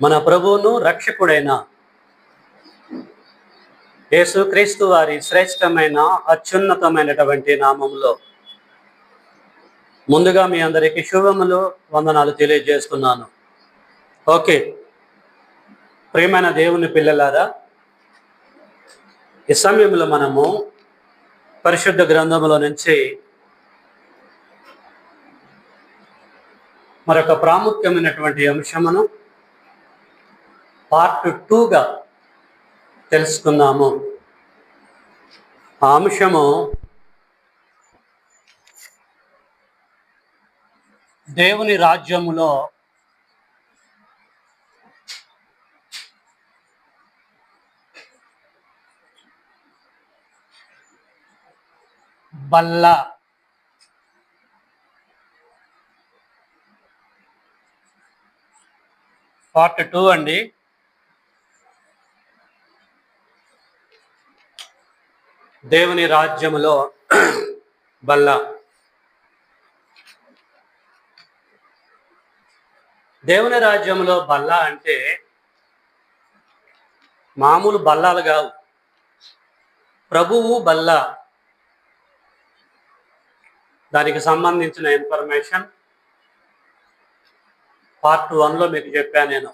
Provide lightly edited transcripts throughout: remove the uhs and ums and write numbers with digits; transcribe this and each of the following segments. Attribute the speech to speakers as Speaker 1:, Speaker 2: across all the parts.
Speaker 1: మన ప్రభువును రక్షకుడైన యేసుక్రీస్తు వారి శ్రేష్టమైన అత్యున్నతమైనటువంటి నామములో ముందుగా మీ అందరికీ శుభములు వందనాలు తెలియజేస్తున్నాను. ఓకే, ప్రియమైన దేవుని పిల్లలారా, ఈ సమయంలో మనము పరిశుద్ధ గ్రంథములో నుంచి మరొక ప్రాముఖ్యమైనటువంటి అంశమును పార్ట్ 2గా తెలుసుకుందాము. ఆ అంశము దేవుని రాజ్యములో బల్ల. పార్ట్ 2 అండి. దేవుని రాజ్యములో బల్ల. దేవుని రాజ్యంలో బల్ల అంటే మామూలు బల్లాలు కావు. ప్రభువు బల్ల. దానికి సంబంధించిన ఇన్ఫర్మేషన్ పార్ట్ 1లో మీకు చెప్పాను నేను.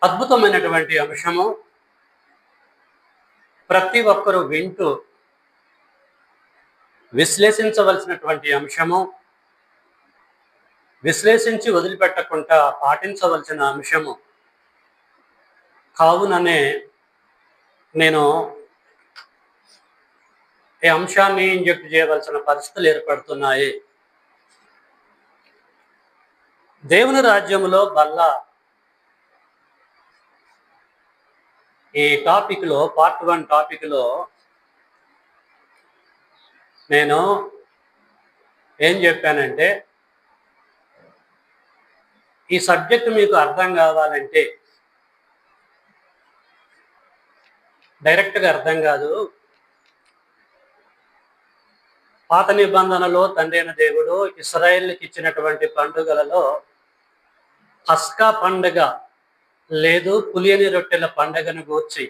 Speaker 1: అద్భుతమైనటువంటి అంశము. ప్రతి ఒక్కరూ వింటూ విశ్లేషించవలసినటువంటి అంశము, విశ్లేషించి వదిలిపెట్టకుండా పాటించవలసిన అంశము. కావుననే నేను ఈ అంశాన్ని ఇంజెక్ట్ చేయవలసిన పరిస్థితులు ఏర్పడుతున్నాయి. దేవుని రాజ్యంలో బల్ల. ఈ టాపిక్లో పార్ట్ 1 టాపిక్లో నేను ఏం చెప్పానంటే, ఈ సబ్జెక్ట్ మీకు అర్థం కావాలంటే డైరెక్ట్గా అర్థం కాదు. పాత నిబంధనలో తండ్రి అయిన దేవుడు ఇశ్రాయేలుకి ఇచ్చినటువంటి పండుగలలో పస్కా పండుగ లేదు పులియని రొట్టెల పండుగను గూర్చి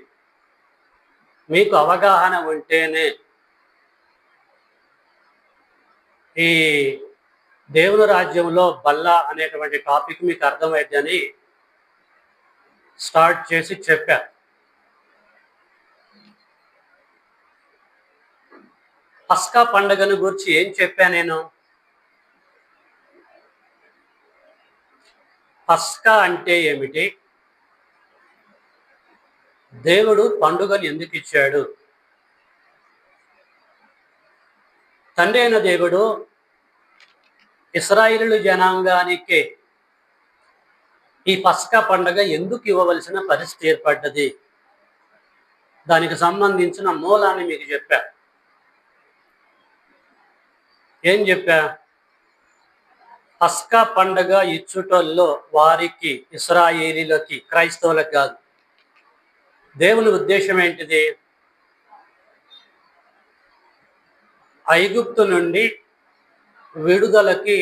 Speaker 1: మీకు అవగాహన ఉంటేనే ఈ దేవుని రాజ్యంలో బల్ల అనేటువంటి టాపిక్ మీకు అర్థమైందని స్టార్ట్ చేసి చెప్పా. పస్కా పండుగను గురించి ఏం చెప్పా నేను? పస్కా అంటే ఏమిటి? దేవుడు పండుగను ఎందుకు ఇచ్చాడు? తండ్రి అయిన దేవుడు ఇశ్రాయేలు జనాంగానికి ఈ పస్కా పండుగ ఎందుకు ఇవ్వవలసిన పరిస్థితి ఏర్పడ్డది? దానికి సంబంధించిన మూలాన్ని మీకు చెప్పా. ఏం చెప్పా? పస్కా పండుగ ఇచ్చుటల్లో వారికి, ఇశ్రాయేలీలకి, క్రైస్తవులకు కాదు. దేవుని ఉద్దేశం ఏంటిది? ఐగుప్తు నుండి విడుదలకి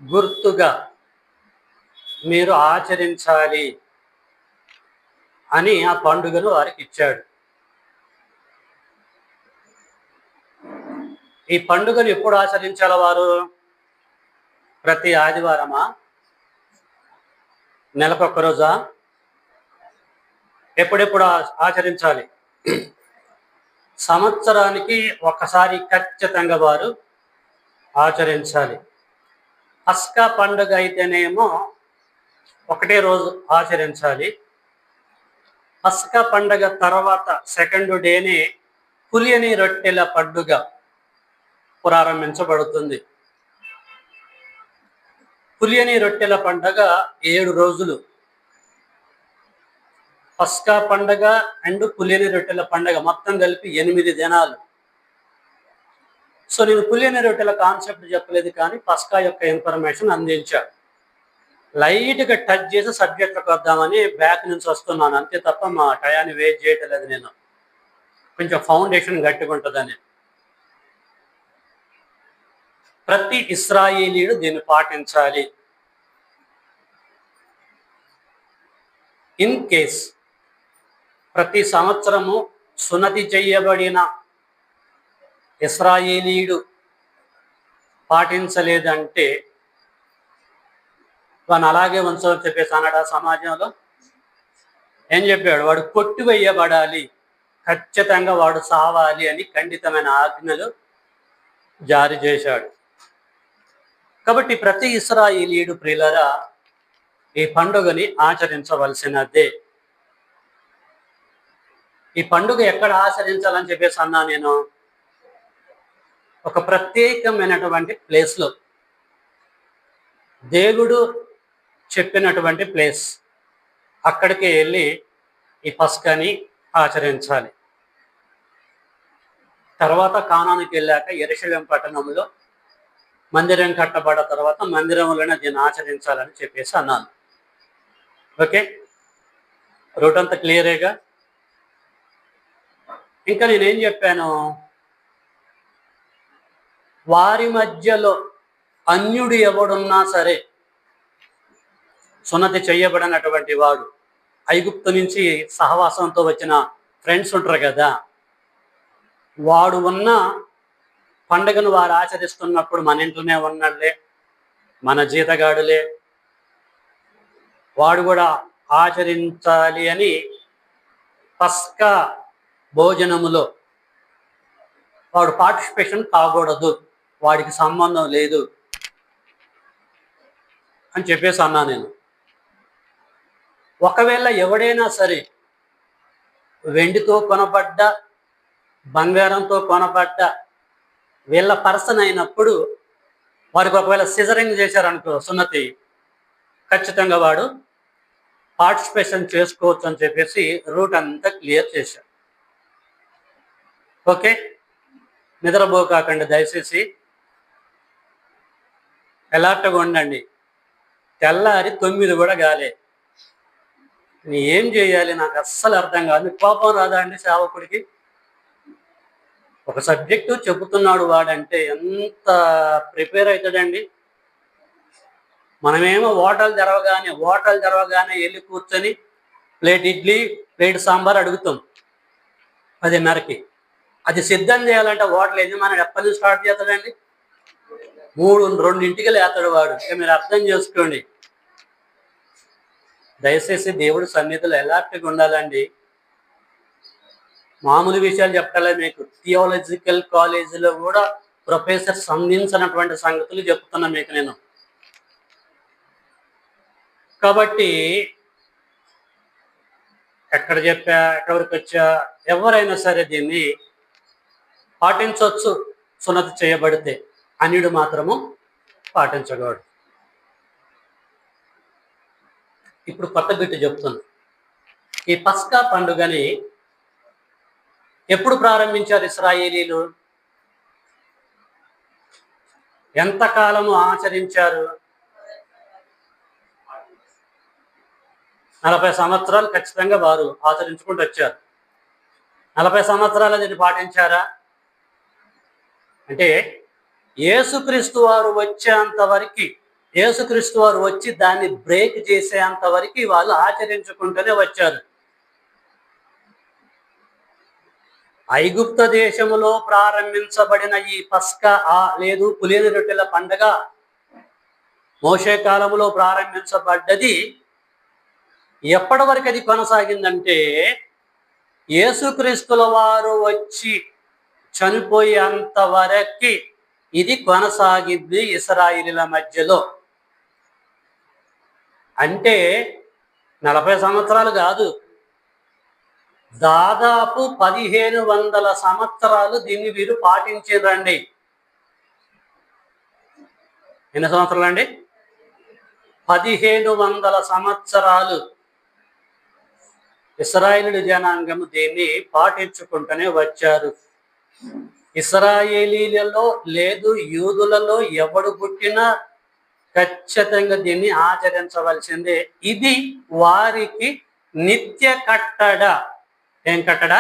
Speaker 1: గుర్తుగా మీరు ఆచరించాలి అని ఆ పండుగను వారికి ఇచ్చాడు. ఈ పండుగను ఎప్పుడు ఆచరించాలి వారు? ప్రతి ఆదివారమా? నెలకొక్క రోజా? ఎప్పుడెప్పుడు ఆచరించాలి? సంవత్సరానికి ఒకసారి ఖచ్చితంగా వారు ఆచరించాలి. పస్కా పండుగ అయితేనేమో ఒకటే రోజు ఆచరించాలి. పస్కా పండుగ తర్వాత సెకండ్ డేనే పులియని రొట్టెల పండుగ ప్రారంభించబడుతుంది. పులియని రొట్టెల పండుగ 7 రోజులు. పస్కా పండుగ అండ్ పులియని రొట్టెల పండుగ మొత్తం కలిపి 8 దినాలు. సో నేను పులియని రొట్టెల కాన్సెప్ట్ చెప్పలేదు, కానీ పస్కా యొక్క ఇన్ఫర్మేషన్ అందించా. లైట్గా టచ్ చేసి సబ్జెక్ట్లకు వద్దామని బ్యాక్ నుంచి వస్తున్నాను, అంతే తప్ప మా టయాన్ని వేస్ట్ చేయట్లేదు. నేను కొంచెం ఫౌండేషన్ గట్టిగా ఉంటుందని. ప్రతి ఇశ్రాయేలీయుడు దీన్ని పాటించాలి. ఇన్ కేస్ ప్రతి సంవత్సరము సున్నతి చేయబడిన ఇశ్రాయేలీయుడు పాటించలేదంటే వాడిని అలాగే ఉంచమని చెప్పేసి అన్నాడు. ఆ సమాజంలో ఏం చెప్పాడు? వాడు కొట్టివేయబడాలి, ఖచ్చితంగా వాడు సావాలి అని ఖండితమైన ఆజ్ఞలు జారీ చేశాడు. కాబట్టి ప్రతి ఇశ్రాయేలీయుడు ప్రియులారా ఈ పండుగని ఆచరించవలసినదే. ఈ పండుగ ఎక్కడ ఆచరించాలని చెప్పేసి అన్నా నేను? ఒక ప్రత్యేకమైనటువంటి ప్లేస్లో, దేవుడు చెప్పినటువంటి ప్లేస్, అక్కడికి వెళ్ళి ఈ పస్కాని ఆచరించాలి. తర్వాత కానానికి వెళ్ళాక యెరూషలేము పట్టణంలో మందిరం కట్టబడ్డ తర్వాత మందిరంలోనే దీన్ని ఆచరించాలని చెప్పేసి అన్నాను. ఓకే, రూట్ అంతా క్లియరేగా? ఇంకా నేనేం చెప్పాను? వారి మధ్యలో అన్యుడు ఎవడున్నా సరే, సున్నతి చెయ్యబడినటువంటి వాడు, ఐగుప్తు నుంచి సహవాసంతో వచ్చిన ఫ్రెండ్స్ ఉంటారు కదా, వాడు ఉన్న పండుగను వారు ఆచరిస్తున్నప్పుడు మన ఇంట్లోనే ఉన్నాడులే, మన జీతగాడులే, వాడు కూడా ఆచరించాలి అని పస్కా భోజనములో వాడు పార్టిసిపేషన్ కాకూడదు, వాడికి సంబంధం లేదు అని చెప్పేసి అన్నా నేను. ఒకవేళ ఎవడైనా సరే వెండితో కొనబడ్డ, బంగారంతో కొనబడ్డ వీళ్ళ పర్సన్ అయినప్పుడు వారికి ఒకవేళ సిజరింగ్ చేశారనుకో సున్నతి, ఖచ్చితంగా వాడు పార్టిసిపేషన్ చేసుకోవచ్చు అని చెప్పేసి రూట్ అంతా క్లియర్ చేశారు. ఓకే, నిద్రపోకాకండి దయచేసి, ఎలాంటిగా ఉండండి. తెల్లారి 9 కూడా కాలే. ఏం చేయాలి నాకు అస్సలు అర్థం కాదు. కోపం రాదా అండి సేవకుడికి? ఒక సబ్జెక్టు చెబుతున్నాడు వాడంటే ఎంత ప్రిపేర్ అవుతాడండి. మనమేమో హోటల్ తెరవగానే వెళ్ళి కూర్చొని ప్లేట్ ఇడ్లీ, ప్లేట్ సాంబార్ అడుగుతాం 10:30కి. అది సిద్ధం చేయాలంటే హోటల్ యజమాని ఎప్పటి నుంచి స్టార్ట్ చేస్తాడండి? 2-2ంటికి లేస్తాడు వాడు. మీరు అర్థం చేసుకోండి. దయచేసి దేవుడి సన్నిధిలో ఎలాంటిగా ఉండాలండి. మామూలు విషయాలు చెప్పాలి మీకు. థియాలజికల్ కాలేజీలో కూడా ప్రొఫెసర్స్ అందించినటువంటి సంగతులు చెప్తున్నా మీకు నేను. కాబట్టి ఎక్కడ చెప్పా, ఎక్కడికి వచ్చా, ఎవరైనా సరే దీన్ని పాటించవచ్చు సున్నతి చేయబడితే, అన్యుడు మాత్రము పాటించకూడదు. ఇప్పుడు కొత్త బిట్టు చెప్తున్నా. ఈ పస్కా పండుగని ఎప్పుడు ప్రారంభించారు ఇశ్రాయేలీలు? ఎంతకాలము ఆచరించారు? 40 సంవత్సరాలు ఖచ్చితంగా వారు ఆచరించుకుంటూ వచ్చారు. 40 సంవత్సరాలు దీన్ని పాటించారా? అంటే యేసుక్రీస్తు వారు వచ్చేంత వరకు, యేసుక్రీస్తు వారు వచ్చి దాన్ని బ్రేక్ చేసేంత వరకు వాళ్ళు ఆచరించుకుంటూనే వచ్చారు. ఐగుప్త దేశములో ప్రారంభించబడిన ఈ పస్కా లేదు పులియని రొట్టెల పండగ మోషే కాలములో ప్రారంభించబడ్డది. ఎప్పటి వరకు అది కొనసాగిందంటే యేసుక్రీస్తుల వారు వచ్చి చనిపోయేంత వరకు ఇది కొనసాగింది ఇశ్రాయేలీల మధ్యలో. అంటే 40 సంవత్సరాలు కాదు, దాదాపు 1500 సంవత్సరాలు దీన్ని వీరు పాటించారండి. ఎన్ని సంవత్సరాలు అండి? 1500 సంవత్సరాలు ఇశ్రాయేలు జనాంగము దీన్ని పాటించుకుంటూనే వచ్చారు. ఇశ్రాయేలీలలో లేదు యూదులలో ఎవడు పుట్టినా ఖచ్చితంగా దీన్ని ఆచరించవలసిందే. ఇది వారికి నిత్య కట్టడ. ఏం కట్టడ?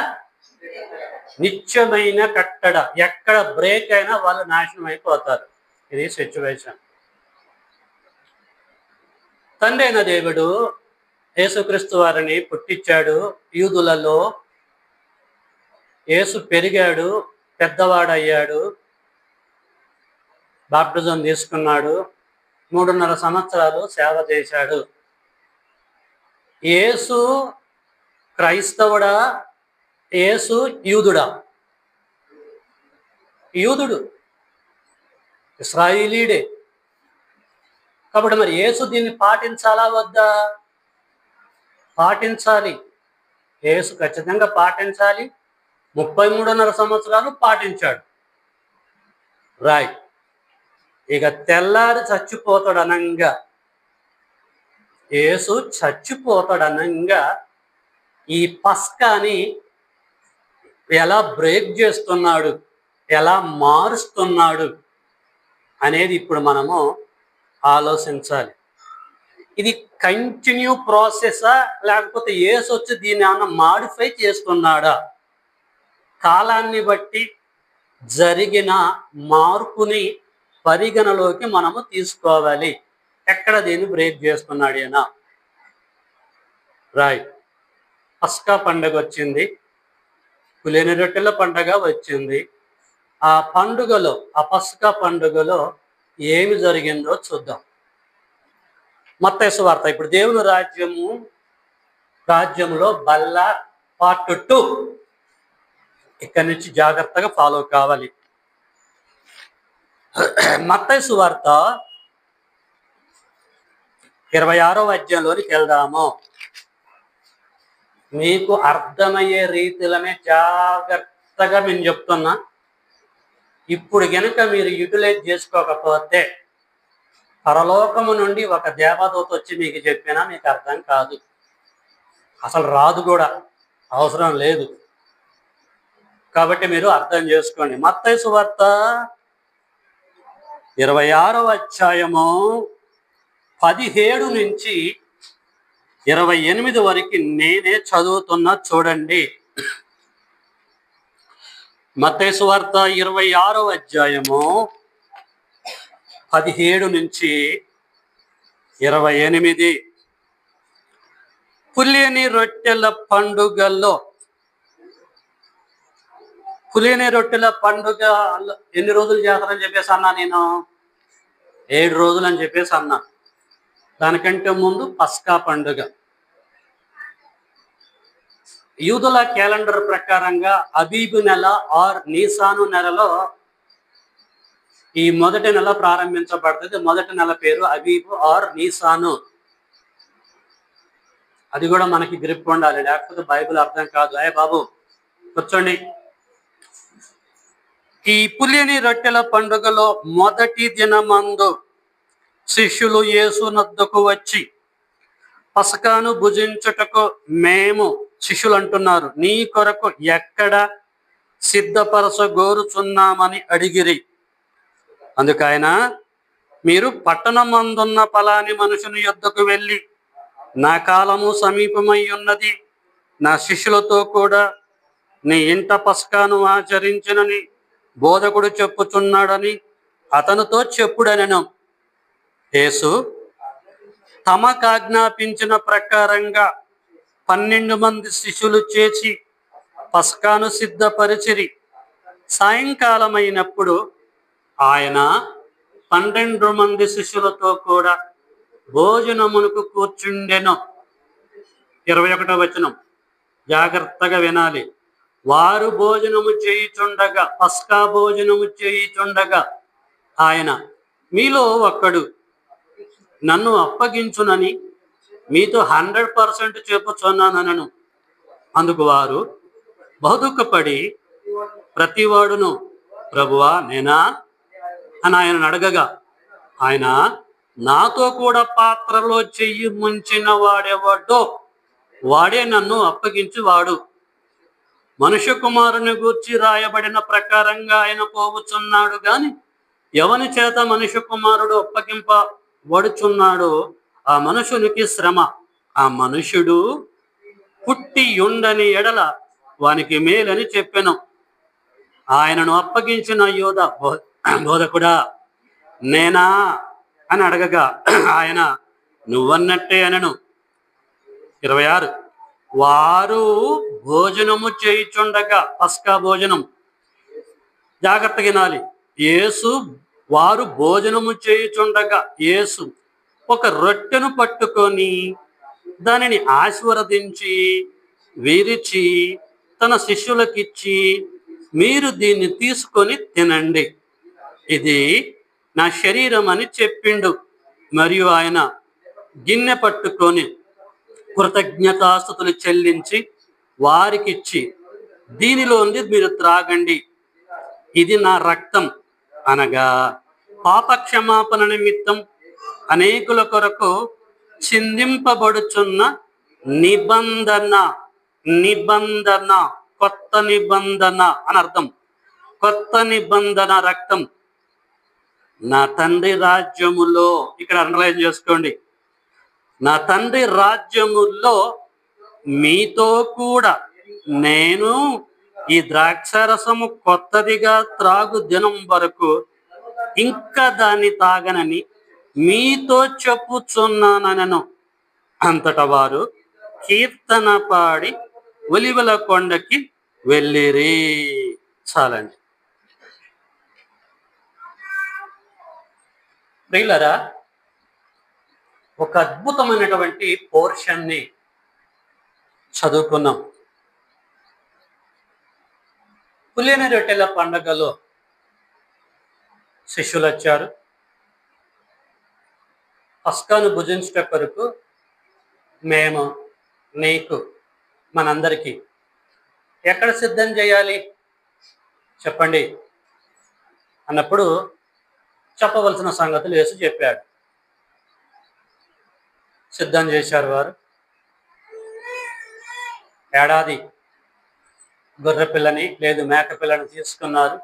Speaker 1: నిత్యమైన కట్టడ. ఎక్కడ బ్రేక్ అయినా వాళ్ళు నాశనం అయిపోతారు. ఇది సిచ్యువేషన్. తండ్రి అయిన దేవుడు యేసుక్రీస్తు వారిని పుట్టించాడు. యూదులలో యేసు పెరిగాడు, పెద్దవాడయ్యాడు, బాప్టిజం తీసుకున్నాడు, 3.5 సంవత్సరాలు సేవ చేశాడు. యేసు క్రైస్తవుడా? యేసు యూదుడా? యూదుడు, ఇశ్రాయేలీయుడే. కాబట్టి మరి యేసు దీన్ని పాటించాలా వద్దా? పాటించాలి. యేసు ఖచ్చితంగా పాటించాలి. 33.5 సంవత్సరాలు పాటించాడు. రైట్. ఇక తెల్లారి చచ్చిపోతాడనంగా, యేసు చచ్చిపోతాడనంగా ఈ పస్కాని ఎలా బ్రేక్ చేస్తున్నాడు, ఎలా మారుస్తున్నాడు అనేది ఇప్పుడు మనము ఆలోచించాలి. ఇది కంటిన్యూ ప్రాసెసా, లేకపోతే యేసు వచ్చి దీన్ని ఏమన్నా మాడిఫై చేస్తున్నాడా? కాలాన్ని బట్టి జరిగిన మార్పుని పరిగణలోకి మనము తీసుకోవాలి. ఎక్కడ దీన్ని బ్రేక్ చేస్తున్నాడేనా? రైట్. పస్కా పండుగ వచ్చింది, పులియని రొట్టెల పండుగ వచ్చింది. ఆ పండుగలో, ఆ పస్కా పండుగలో ఏమి జరిగిందో చూద్దాం. మత్తయి సువార్త. ఇప్పుడు దేవుని రాజ్యములో బల్ల పార్ట్ 2 ఇక్కడి నుంచి జాగ్రత్తగా ఫాలో కావాలి. మత్తయి సువార్త 26వ అధ్యాయంలోనికి వెళ్దాము. మీకు అర్థమయ్యే రీతిలోనే జాగ్రత్తగా నేను చెప్తున్నా. ఇప్పుడు గనుక మీరు యూటిలైజ్ చేసుకోకపోతే పరలోకము నుండి ఒక దేవదూత వచ్చి మీకు చెప్పినా మీకు అర్థం కాదు, అసలు రాదు కూడా, అవసరం లేదు. కాబట్టి మీరు అర్థం చేసుకోండి. మత్తయి సువార్త 26వ అధ్యాయము 17 నుంచి 28 వరకు నేనే చదువుతున్నా, చూడండి. మత్తయి సువార్త 26వ అధ్యాయము 17 నుంచి 28. పులియని రొట్టెల పండుగలో, పులియని రొట్టెల పండుగ ఎన్ని రోజులు చేస్తారని చెప్పేసి అన్నా నేను? 7 రోజులు అని చెప్పేసి అన్నా. దానికంటే ముందు పస్కా పండుగ. యూదుల క్యాలెండర్ ప్రకారంగా అబీబు నెల ఆర్ నీసాను నెలలో ఈ మొదటి నెల ప్రారంభించబడుతుంది. మొదటి నెల పేరు అబీబు ఆర్ నీసాను. అది కూడా మనకి గ్రిప్ ఉండాలి, లేకపోతే బైబిల్ అర్థం కాదు. అయ్యే బాబు కూర్చోండి. ఈ పులియని రొట్టెల పండుగలో మొదటి దినమందు శిష్యులు యేసు నద్దకు వచ్చి, పస్కాను భుజించుటకు మేము, శిష్యులు అంటున్నారు, నీ కొరకు ఎక్కడ సిద్ధపరచగోరుచున్నామని అడిగిరి. అందుకైన, మీరు పట్టణమందున్న పలాని మనుషుని యొద్దకు వెళ్ళి, నా కాలము సమీపమై ఉన్నది, నా శిష్యులతో కూడా నీ ఇంట పస్కాను ఆచరించినని బోధకుడు చెప్పుచున్నాడని అతనితో చెప్పుడనెను. యేసు తమకు ఆజ్ఞాపించిన ప్రకారంగా 12 మంది శిష్యులు చేసి పస్కాను సిద్ధపరిచిరి. సాయంకాలమైనప్పుడు ఆయన 12 మంది శిష్యులతో కూడా భోజనమునకు కూర్చుండెను. 21వ వచనం జాగ్రత్తగా వినాలి. వారు భోజనము చేయుచుండగా, పస్కా భోజనము చేయుచుండగా ఆయన, మీలో ఒక్కడు నన్ను అప్పగించునని మీతో 100% చెప్పుచున్నానను. అందుకు వారు బహుదుఃఖపడి ప్రతివాడును, ప్రభువా నేనా అని ఆయన అడగగా, ఆయన, నాతో కూడా పాత్రలో చెయ్యి ముంచిన వాడెవడో వాడే నన్ను అప్పగించువాడు. మనుష్య కుమారుని గూర్చి రాయబడిన ప్రకారంగా ఆయన పోవుచున్నాడు గాని, ఎవని చేత మనుష్య కుమారుడు అప్పగింపబడుచున్నాడో ఆ మనుషునికి శ్రమ. ఆ మనుష్యుడు పుట్టి ఉండని ఎడల వానికి మేలని చెప్పెను. ఆయనను అప్పగించిన యోధ, బోధకుడా నేనా అని అడగగా ఆయన, నువ్వన్నట్టే అనను. 26. వారు భోజనము చేయుచుండగా, పస్కా భోజనం జాగ్రత్తగా వినాలి. వారు భోజనము చేయుచుండగా యేసు ఒక రొట్టెను పట్టుకొని దానిని ఆశీర్వదించి విరిచి తన శిష్యులకిచ్చి, మీరు దీన్ని తీసుకొని తినండి, ఇది నా శరీరం అని చెప్పిండు. మరియు ఆయన గిన్నె పట్టుకొని కృతజ్ఞతాస్తుతులు చెల్లించి వారికిచ్చి, దీనిలోంది మీరు త్రాగండి, ఇది నా రక్తం, అనగా పాపక్షమాపణ నిమిత్తం అనేకుల కొరకు చిందింపబడుచున్న నిబంధన. నిబంధన, కొత్త నిబంధన అని అర్థం. కొత్త నిబంధన రక్తం. నా తండ్రి రాజ్యములో, ఇక్కడ అండర్లైన్ చేసుకోండి, నా తండ్రి రాజ్యములో మీతో కూడా నేను ఈ ద్రాక్షరసము కొత్తదిగా త్రాగు దినం వరకు ఇంకా దాన్ని తాగనని మీతో చెప్పుచున్నానను. అంతటా వారు కీర్తన పాడి ఒలివల కొండకి వెళ్ళిరి. చాలండి. ప్రియులారా, ఒక అద్భుతమైనటువంటి పోర్షన్ని చదువుకున్నాం. పులియని రొట్టెల పండగలో శిష్యులు వచ్చారు. పస్కాను భుజించుట కొరకు మేము నీకు మనందరికీ ఎక్కడ సిద్ధం చేయాలి చెప్పండి అన్నప్పుడు చెప్పవలసిన సంగతులు యేసు చెప్పాడు. సిద్ధం చేశారు. వారు ఏడాది గొర్రె పిల్లని లేదు మేక పిల్లని తీసుకున్నారు,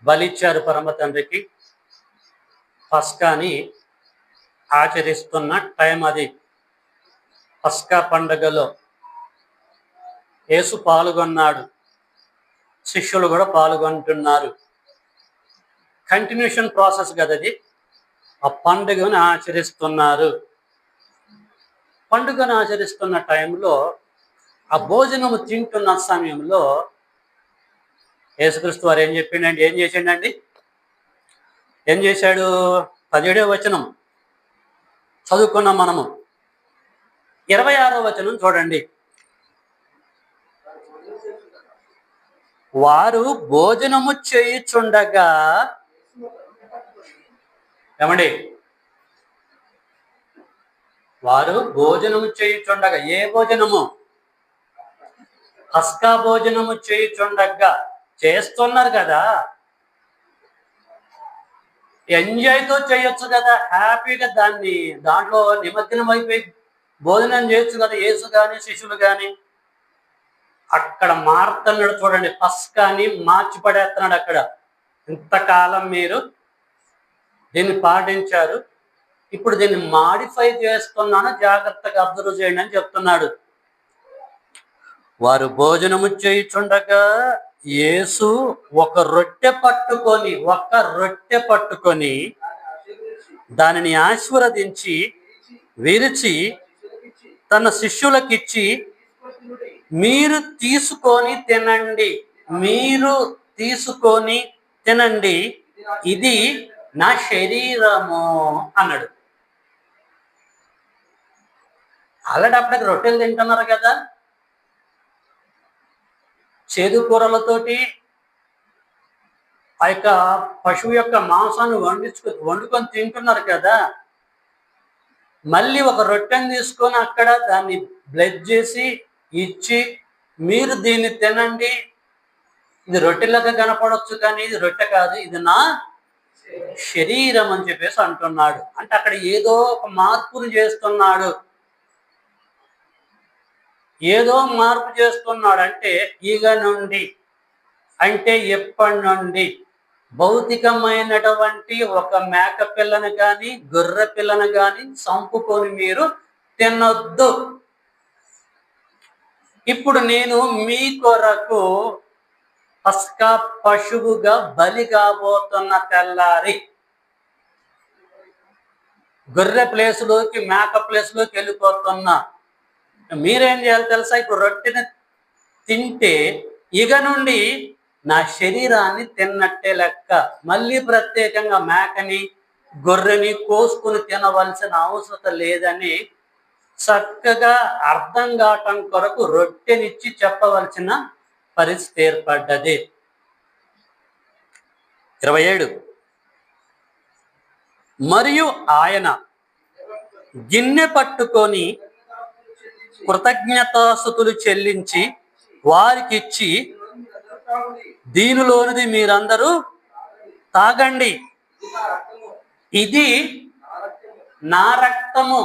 Speaker 1: బలిచ్చారు పరమ తండ్రికి. పస్కాని ఆచరిస్తున్న టైం అది. పస్కా పండుగలో యేసు పాల్గొన్నాడు, శిష్యులు కూడా పాల్గొంటున్నారు. కంటిన్యూషన్ ప్రాసెస్ కదది. ఆ పండుగను ఆచరిస్తున్నారు. పండుగను ఆచరిస్తున్న టైంలో, ఆ భోజనము తింటున్న సమయంలో యేసుక్రీస్తు వారు ఏం చేసిండండి? ఏం చేశాడు? 17వ వచనం చదువుకున్నాం మనము. 26వ వచనం చూడండి. వారు భోజనము చేయుచుండగా, ఏమండి, వారు భోజనము చేయుచుండగా, ఏ భోజనము? పస్కా భోజనము చేయుచుండగా. చేస్తున్నారు కదా, ఎంజాయ్తో చేయొచ్చు కదా, హ్యాపీగా దాంట్లో నిమగ్నం అయిపోయి భోజనం చేయొచ్చు కదా యేసు కానీ శిష్యులు కానీ. అక్కడ మారుతున్నాడు చూడండి, పస్కాని మార్చి పడేస్తున్నాడు అక్కడ. ఇంతకాలం మీరు దీన్ని పాటించారు, ఇప్పుడు దీన్ని మాడిఫై చేస్తున్నాను, జాగ్రత్తగా అబ్జర్వ్ చేయండి అని చెప్తున్నాడు. వారు భోజనము చేయుచుండగా యేసు ఒక రొట్టె పట్టుకొని దానిని ఆశీర్వదించి విరిచి తన శిష్యులకిచ్చి, మీరు తీసుకొని తినండి, ఇది నా శరీరము అన్నాడు. ఆల్రెడీ అప్పటికి రొట్టెలు తింటున్నారు కదా, చేదు కూరలతోటి ఆ యొక్క పశువు యొక్క మాంసాన్ని వండుకొని తింటున్నారు కదా. మళ్ళీ ఒక రొట్టెని తీసుకొని అక్కడ దాన్ని బ్లెడ్ చేసి ఇచ్చి, మీరు దీన్ని తినండి, ఇది రొట్టెలాగా కనపడవచ్చు కానీ ఇది రొట్టె కాదు, ఇది నా శరీరం అని చెప్పేసి అంటున్నాడు. అంటే అక్కడ ఏదో ఒక మార్పును చేస్తున్నాడు. ఏదో మార్పు చేస్తున్నాడు అంటే ఎప్పటి నుండి భౌతికమైనటువంటి ఒక మేక పిల్లను కానీ గొర్రె పిల్లను కానీ చంపుకొని మీరు తినొద్దు. ఇప్పుడు నేను మీ కొరకు పస్కా పశువుగా బలి కాబోతున్న తెల్లారి గొర్రె ప్లేస్లోకి మేక ప్లేస్లోకి వెళ్ళిపోతున్నా. మీరేం చేయాలి తెలుసా? ఇప్పుడు రొట్టెని తింటే ఇక నుండి నా శరీరాన్ని తిన్నట్టే లెక్క. మళ్ళీ ప్రత్యేకంగా మేకని గొర్రెని కోసుకుని తినవలసిన అవసరం లేదని చక్కగా అర్థం కావటం కొరకు రొట్టెనిచ్చి చెప్పవలసిన పరిస్థితి ఏర్పడ్డది. 27. మరియు ఆయన గిన్నె పట్టుకొని కృతజ్ఞతాస్తుతులు చెల్లించి వారికిచ్చి, దీనిలోనిది మీరందరూ తాగండి, ఇది నా రక్తము.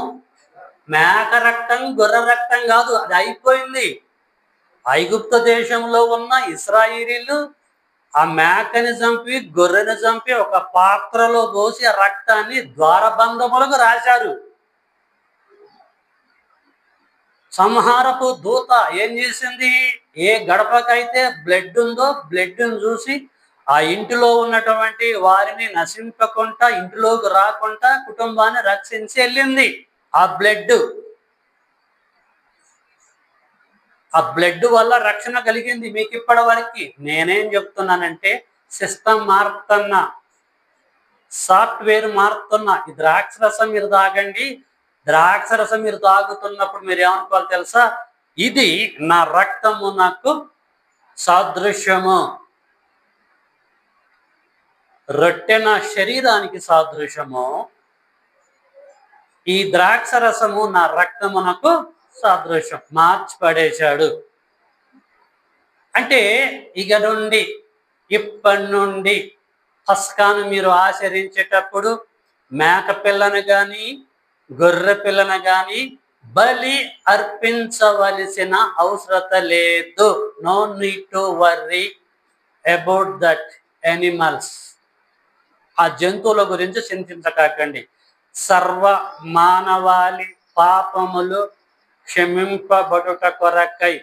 Speaker 1: మేక రక్తం గొర్రె రక్తం కాదు, అది అయిపోయింది. ఐగుప్తు దేశంలో ఉన్న ఇశ్రాయేలీలు ఆ మేకని చంపి గొర్రెని చంపి ఒక పాత్రలో పోసి ఆ రక్తాన్ని ద్వారబంధములకు రాశారు. సంహారపు దూత ఏం చేసింది? ఏ గడపకైతే బ్లడ్ ఉందో బ్లడ్ని చూసి ఆ ఇంటిలో ఉన్నటువంటి వారిని నశింపకుండా, ఇంటిలోకి రాకుండా కుటుంబాన్ని రక్షించి వెళ్ళింది. ఆ బ్లడ్ వల్ల రక్షణ కలిగింది మీకు ఇప్పటి వరకు. నేనేం చెప్తున్నానంటే సిస్టమ్ మారుతున్నా, సాఫ్ట్వేర్ మారుతున్నా. ఈ ద్రాక్షరసం మీరు తాగండి. ద్రాక్షరసం మీరు తాగుతున్నప్పుడు మీరు ఏమనుకోవాలి తెలుసా? ఇది నా రక్తము నాకు సాదృశ్యము. రొట్టె నా శరీరానికి సాదృశ్యము, ఈ ద్రాక్షరసము నా రక్తమునకు సాదృశ్యం. మార్చి పడేశాడు. అంటే ఇక నుండి ఇప్పటి నుండి పస్కాను మీరు ఆచరించేటప్పుడు మేక పిల్లను కానీ గొర్రె పిల్లను కానీ బలి అర్పించవలసిన అవసరం లేదు. No need to worry about that animals. ఆ జంతువుల గురించి చింతించకండి. సర్వ మానవాళి పాపములు క్షమింపబడుట కొరకై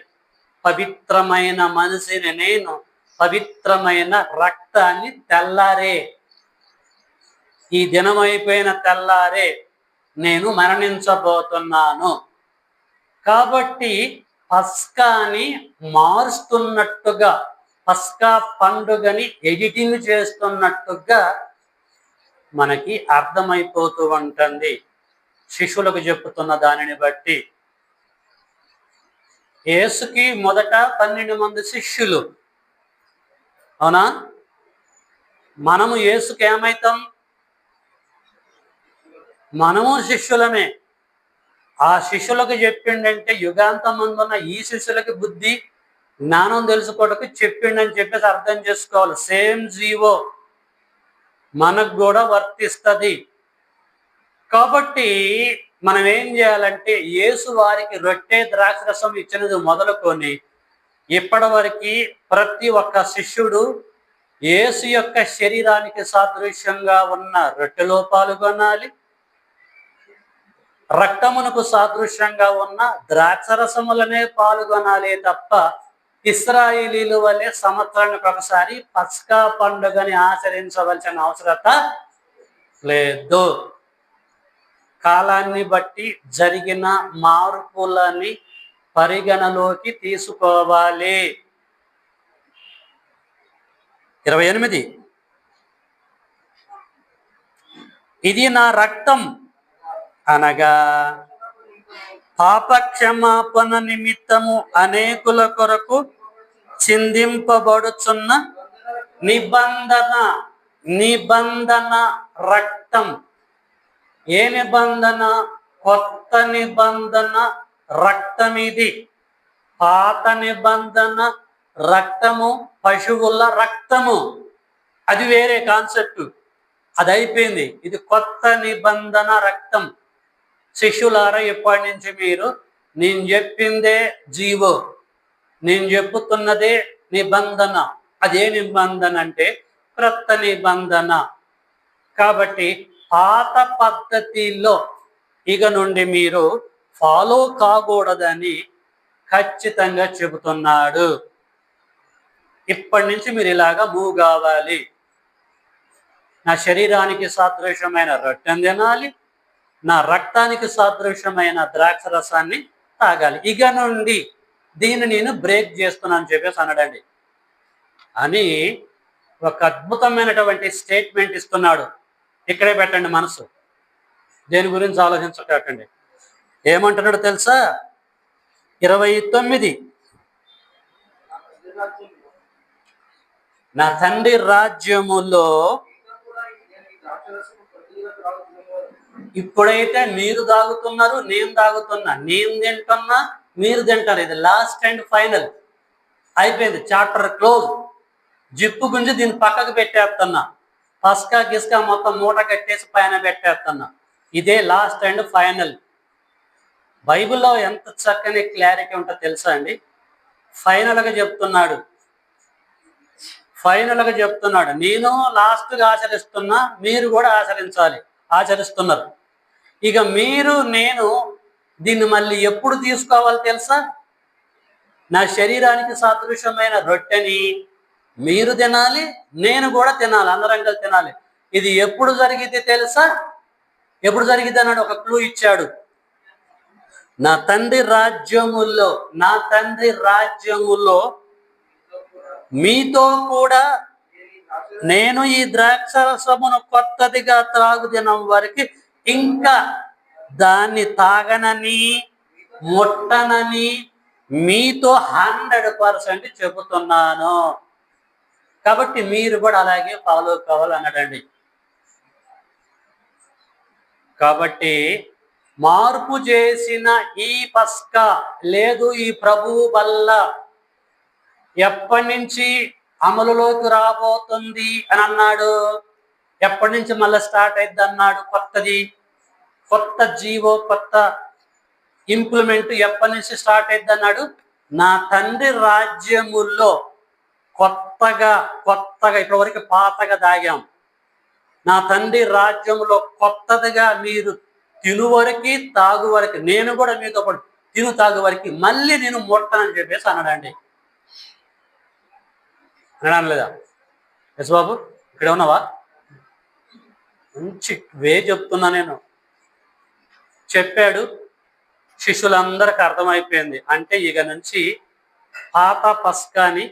Speaker 1: పవిత్రమైన మనిషిని నేను పవిత్రమైన రక్తాన్ని తెల్లారే, ఈ దినమైపోయిన తెల్లారే నేను మరణించబోతున్నాను. కాబట్టి పస్కాని మారుస్తున్నట్టుగా, పస్కా పండుగని ఎడిటింగ్ చేస్తున్నట్టుగా మనకి అర్థమైపోతూ ఉంటుంది శిష్యులకు చెప్పుతున్న దానిని బట్టి. యేసుకి మొదట 12 మంది శిష్యులు, అవునా? మనము యేసుకి ఏమైతాం? మనము శిష్యులమే. ఆ శిష్యులకు చెప్పిండంటే యుగాంతమందున్న ఈ శిష్యులకి బుద్ధి జ్ఞానం తెలుసుకోవడానికి చెప్పిండని చెప్పేసి అర్థం చేసుకోవాలి. సేమ్ జీవో మనకు కూడా వర్తిస్తుంది. కాబట్టి మనం ఏం చేయాలంటే యేసు వారికి రొట్టె ద్రాక్షరసం ఇచ్చినది మొదలుకొని ఇప్పటి వరకు ప్రతి ఒక్క శిష్యుడు యేసు యొక్క శరీరానికి సాదృశ్యంగా ఉన్న రొట్టెలో పాల్గొనాలి, రక్తమునకు సాదృశ్యంగా ఉన్న ద్రాక్షరసములనే పాల్గొనాలి తప్ప ఇశ్రాయేలీల వల్లే సంవత్సరానికి ఒకసారి పస్కా పండుగని ఆచరించవలసిన అవసరత లేదు. కాలాన్ని బట్టి జరిగిన మార్పులని పరిగణలోకి తీసుకోవాలి. 28. ఇది నా రక్తం అనగా పాపక్షమాపణ నిమిత్తము అనేకుల కొరకు చిందింపబడుచున్న నిబంధన రక్తం. ఏ నిబంధన? కొత్త నిబంధన రక్తం ఇది. పాత నిబంధన రక్తము పశువుల రక్తము, అది వేరే కాన్సెప్ట్, అది అయిపోయింది. ఇది కొత్త నిబంధన రక్తం. శిష్యులారా, ఇప్పటి నుంచి మీరు నేను చెప్పిందే జీవో, నేను చెప్పుతున్నదే నిబంధన. అదే నిబంధన అంటే క్రొత్త నిబంధన. కాబట్టి పాత పద్ధతిలో ఇక నుండి మీరు ఫాలో కాకూడదని ఖచ్చితంగా చెబుతున్నాడు. ఇప్పటి నుంచి మీరు ఇలాగా మూవ్ కావాలి. నా శరీరానికి సాదృశ్యమైన రొట్టెను తినాలి, నా రక్తానికి సాదృశ్యమైన ద్రాక్ష రసాన్ని తాగాలి. ఇక నుండి దీన్ని నేను బ్రేక్ చేస్తున్నాను చెప్పేసి అన్నాడండి. అని ఒక అద్భుతమైనటువంటి స్టేట్మెంట్ ఇస్తున్నాడు. ఇక్కడే పెట్టండి మనసు, దేని గురించి ఆలోచించకండి. ఏమంటున్నాడు తెలుసా? 29, నా తండ్రి రాజ్యములో ఇప్పుడైతే మీరు తాగుతున్నారు, నేను తాగుతున్నా, నేను తింటున్నా, మీరు తింటారు. ఇది లాస్ట్ అండ్ ఫైనల్ అయిపోయింది, చాప్టర్ క్లోజ్. జిప్పు గుంజి దీన్ని పక్కకు పెట్టేస్తున్నా, పస్కా గిస్కా మొత్తం మూట కట్టేసి పైన పెట్టేస్తున్నా. ఇదే లాస్ట్ అండ్ ఫైనల్. బైబిల్లో ఎంత చక్కని క్లారిటీ ఉంటుందో తెలుసా అండి? ఫైనల్గా చెప్తున్నాడు, నేను లాస్ట్గా ఆచరిస్తున్నా, మీరు కూడా ఆచరిస్తున్నారు. ఇక మీరు నేను దీన్ని మళ్ళీ ఎప్పుడు తీసుకోవాలి తెలుసా? నా శరీరానికి సాదృశ్యమైన రొట్టెని మీరు తినాలి, నేను కూడా తినాలి, అందరం కలిసి తినాలి. ఇది ఎప్పుడు జరిగితే తెలుసా? ఎప్పుడు జరిగితే అన్నాడు, ఒక క్లూ ఇచ్చాడు. నా తండ్రి రాజ్యములో మీతో కూడా నేను ఈ ద్రాక్షరసమును కొత్తదిగా త్రాగుదినం వరకు ఇంకా దాన్ని తాగనని ముట్టనని మీతో 100% చెబుతున్నాను. కాబట్టి మీరు కూడా అలాగే ఫాలో కావాలన్నాడండి. కాబట్టి మార్పు చేసిన ఈ పస్కా లేదు, ఈ ప్రభువు వల్ల ఎప్పటి నుంచి అమలులోకి రాబోతుంది అని అన్నాడు. ఎప్పటి నుంచి మళ్ళీ స్టార్ట్ అయింది అన్నాడు? కొత్త జీవో, కొత్త ఇంప్లిమెంట్ ఎప్పటి నుంచి స్టార్ట్ అయింది అన్నాడు? నా తండ్రి రాజ్యముల్లో కొత్తగా ఇప్పటివరకు పాతగా తాగాం. నా తండ్రి రాజ్యంలో కొత్తదిగా మీరు తిను వరకు తాగు వరకు, నేను కూడా మీతో పాటు తిను తాగు వరకు మళ్ళీ నేను ముట్టనని చెప్పేసి అన్నాడండి. అనడం లేదా? ఎస్ బాబు, ఇక్కడ ఉన్నావా? మంచి చెప్తున్నా నేను. చెప్పాడు, శిష్యులందరికీ అర్థమైపోయింది. అంటే ఇక నుంచి పాత పస్కాని,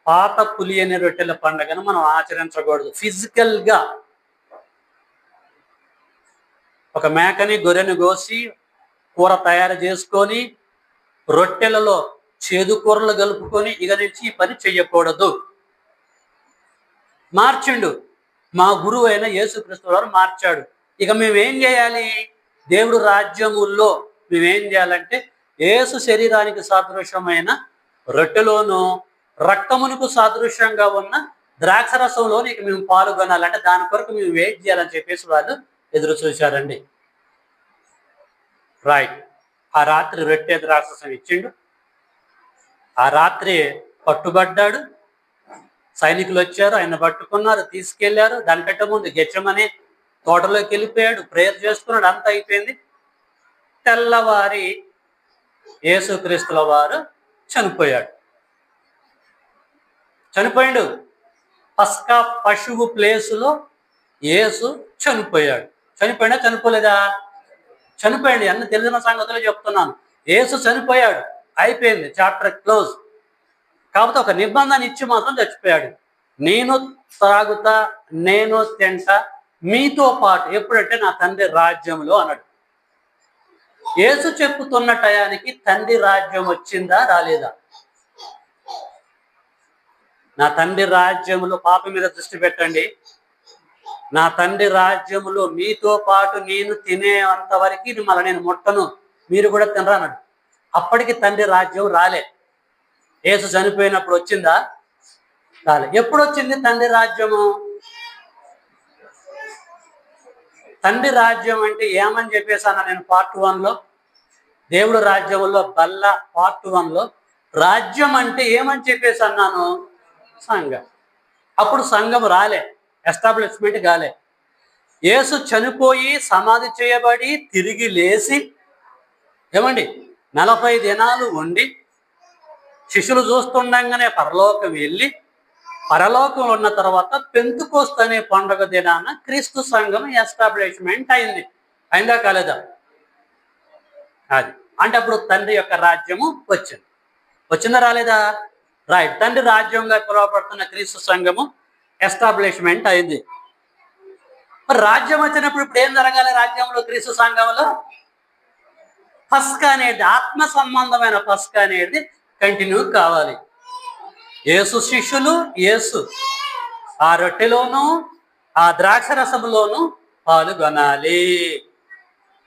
Speaker 1: పాత పులియని రొట్టెల పండుగను మనం ఆచరించకూడదు. ఫిజికల్గా ఒక మేకని, గొర్రెని కోసి కూర తయారు చేసుకొని రొట్టెలలో చేదు కూరలు కలుపుకొని ఇక నుంచి ఈ పని చెయ్యకూడదు. మార్చిండు, మా గురువు అయిన యేసుక్రీస్తు వారు మార్చాడు. ఇక మేమేం చేయాలి? దేవుడు రాజ్యముల్లో మేమేం చేయాలంటే యేసు శరీరానికి సాదృశ్యమైన రొట్టెలోను, రక్తమునకు సాదృశ్యంగా ఉన్న ద్రాక్షరసంలోని ఇక మేము పాల్గొనాలంటే దాని కొరకు మేము వెయిట్ చేయాలని చెప్పేసి వాళ్ళు ఎదురు చూశారండి. రైట్. ఆ రాత్రి రొట్టె ద్రాక్షరసం ఇచ్చిండు. ఆ రాత్రి పట్టుబడ్డాడు. సైనికులు వచ్చారు, ఆయన పట్టుకున్నారు, తీసుకెళ్లారు. దానికంటే ముందు గెచ్చమనే తోటలోకి వెళ్ళిపోయాడు, ప్రేయర్ చేసుకున్నాడు, అంతా అయిపోయింది. తెల్లవారి యేసుక్రీస్తుల వారు చనిపోయాడు. పస్కా పశువు ప్లేసులో యేసు చనిపోయాడు. చనిపోలేదా? చనిపోయాడు. అన్ని తెలిసిన సంగతులు చెప్తున్నాను. యేసు చనిపోయాడు, అయిపోయింది, చాప్టర్ క్లోజ్. కాకపోతే ఒక నిబంధన ఇచ్చి మాత్రం చచ్చిపోయాడు. నేను త్రాగుతా, నేను తింటా మీతో పాటు, ఎప్పుడంటే నా తండ్రి రాజ్యంలో అన్నాడు. యేసు చెప్పుతున్న టయానికి తండ్రి రాజ్యం వచ్చిందా, రాలేదా? నా తండ్రి రాజ్యములో, పాప మీద దృష్టి పెట్టండి, నా తండ్రి రాజ్యములో మీతో పాటు నేను తినేంత వరకు మళ్ళీ నేను ముట్టను, మీరు కూడా తినరా అన్నాడు. అప్పటికి తండ్రి రాజ్యం రాలే. యేసు చనిపోయినప్పుడు వచ్చిందా? రాలే. ఎప్పుడు వచ్చింది తండ్రి రాజ్యము? తండ్రి రాజ్యం అంటే ఏమని చెప్పేసాను నేను పార్ట్ 1లో, దేవుడు రాజ్యములో బల్ల పార్ట్ 1లో. రాజ్యం అంటే ఏమని చెప్పేసి అన్నాను? సంఘం. అప్పుడు సంఘం రాలే, ఎస్టాబ్లిష్మెంట్ కాలే. యేసు చనిపోయి సమాధి చేయబడి తిరిగి లేచి ఏమండి 40 దినాలు ఉండి శిష్యులు చూస్తుండగానే పరలోకం వెళ్ళి, పరలోకంలో ఉన్న తర్వాత పెంతుకోస్తు అనే పండుగ దినాన క్రీస్తు సంఘం ఎస్టాబ్లిష్మెంట్ అయింది. అయిందా కాలేదా? అది అంటే అప్పుడు తండ్రి యొక్క రాజ్యము వచ్చిందా రాలేదా? రైట్. తండ్రి రాజ్యంగా పిలువబడుతున్న క్రీస్తు సంఘము ఎస్టాబ్లిష్మెంట్ అయింది. మరి రాజ్యం వచ్చినప్పుడు ఇప్పుడు ఏం జరగాలి? రాజ్యంలో క్రీస్తు సంఘంలో పస్కా అనేది, ఆత్మ సంబంధమైన పస్కా అనేది కంటిన్యూ కావాలి. యేసు శిష్యులు యేసు ఆ రొట్టెలోను ఆ ద్రాక్ష రసములోను పాల్గొనాలి.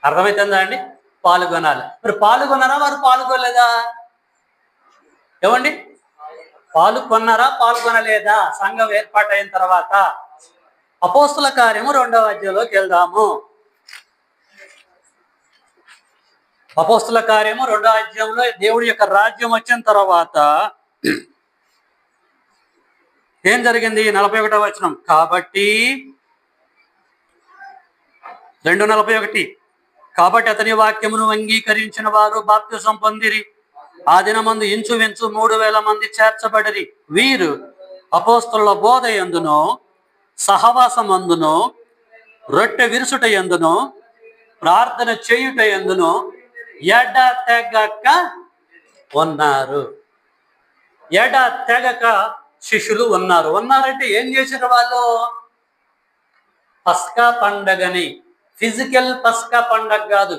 Speaker 1: అర్థమవుతుందా అండి? పాల్గొనాలి. మరి పాల్గొన్నారా? వారు పాల్గొనలేదా? ఏమండి, పాల్గొన్నారా పాల్గొనలేదా? సంఘం ఏర్పాటైన తర్వాత అపోస్తుల కార్యము 2వ అధ్యాయంలోకి వెళ్దాము. అపోస్తుల కార్యము 2వ అధ్యాయంలో దేవుడి యొక్క రాజ్యం వచ్చిన తర్వాత ఏం జరిగింది? 41వ వచనం. కాబట్టి 2:41 కాబట్టి అతని వాక్యమును అంగీకరించిన వారు బాప్తిసం పొందిరి. ఆ దినమందు ఇంచుమించు 3,000 మంది చేర్చబడిరి. వీరు అపోస్తలుల బోధ యందును సహవాసమందును రొట్టె విరుసుట యందును ప్రార్థన చేయుట యందును ఎడతెగక ఉన్నారు. ఎడతెగక శిష్యులు ఉన్నారంటే ఏం చేసిన వాళ్ళు? పస్కా పండగని, ఫిజికల్ పస్కా పండగ కాదు,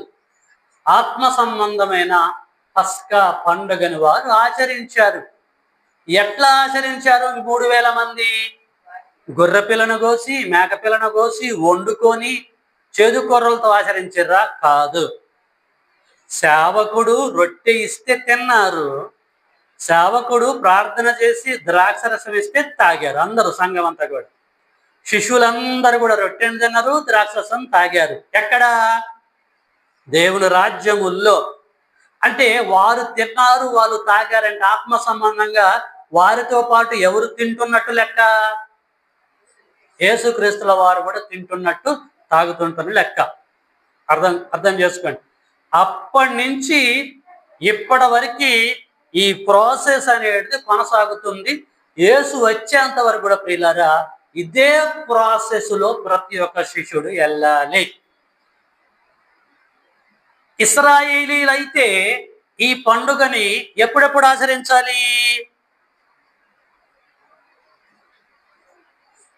Speaker 1: ఆత్మ సంబంధమైన పస్కా పండుగని వారు ఆచరించారు. ఎట్లా ఆచరించారు? 3,000 మంది గొర్రె పిల్లను కోసి మేక పిల్లను కోసి వండుకొని చేదు కొర్రలతో ఆచరించారా? కాదు. సేవకుడు రొట్టె ఇస్తే తిన్నారు, సేవకుడు ప్రార్థన చేసి ద్రాక్షరసం ఇస్తే తాగారు. అందరూ సంఘం అంతా కూడా, శిష్యులందరూ కూడా రొట్టెను తిన్నారు, ద్రాక్షరసం తాగారు. ఎక్కడ? దేవుని రాజ్యముల్లో. అంటే వారు తిన్నారు, వాళ్ళు తాగారంటే ఆత్మ సంబంధంగా వారితో పాటు ఎవరు తింటున్నట్టు లెక్క? యేసుక్రీస్తుల వారు కూడా తింటున్నట్టు తాగుతుంటున్న లెక్క. అర్థం చేసుకోండి. అప్పటి నుంచి ఇప్పటి వరకు ఈ ప్రాసెస్ అనేది కొనసాగుతుంది. యేసు వచ్చేంత వరకు కూడా ప్రియులారా ఇదే ప్రాసెస్ లో ప్రతి ఒక్క శిష్యుడు వెళ్ళాలి. ఇశ్రాయేలీలైతే ఈ పండుగని ఎప్పుడెప్పుడు ఆచరించాలి?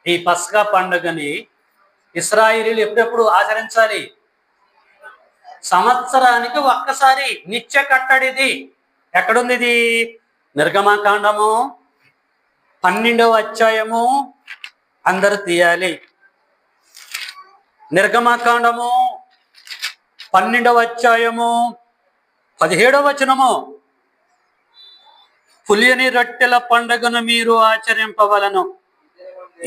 Speaker 1: ఈ పస్కా పండుగని ఇశ్రాయేలీలు ఎప్పుడెప్పుడు ఆచరించాలి? సంవత్సరానికి ఒక్కసారి నిత్య కట్టడిది. ఎక్కడుంది ఇది? నిర్గమకాండము 12వ అధ్యాయము అందరూ తీయాలి. నిర్గమకాండము 12వ అధ్యాయము 17వ వచనము. పులియని రొట్టెల పండుగను మీరు ఆచరింపవలను.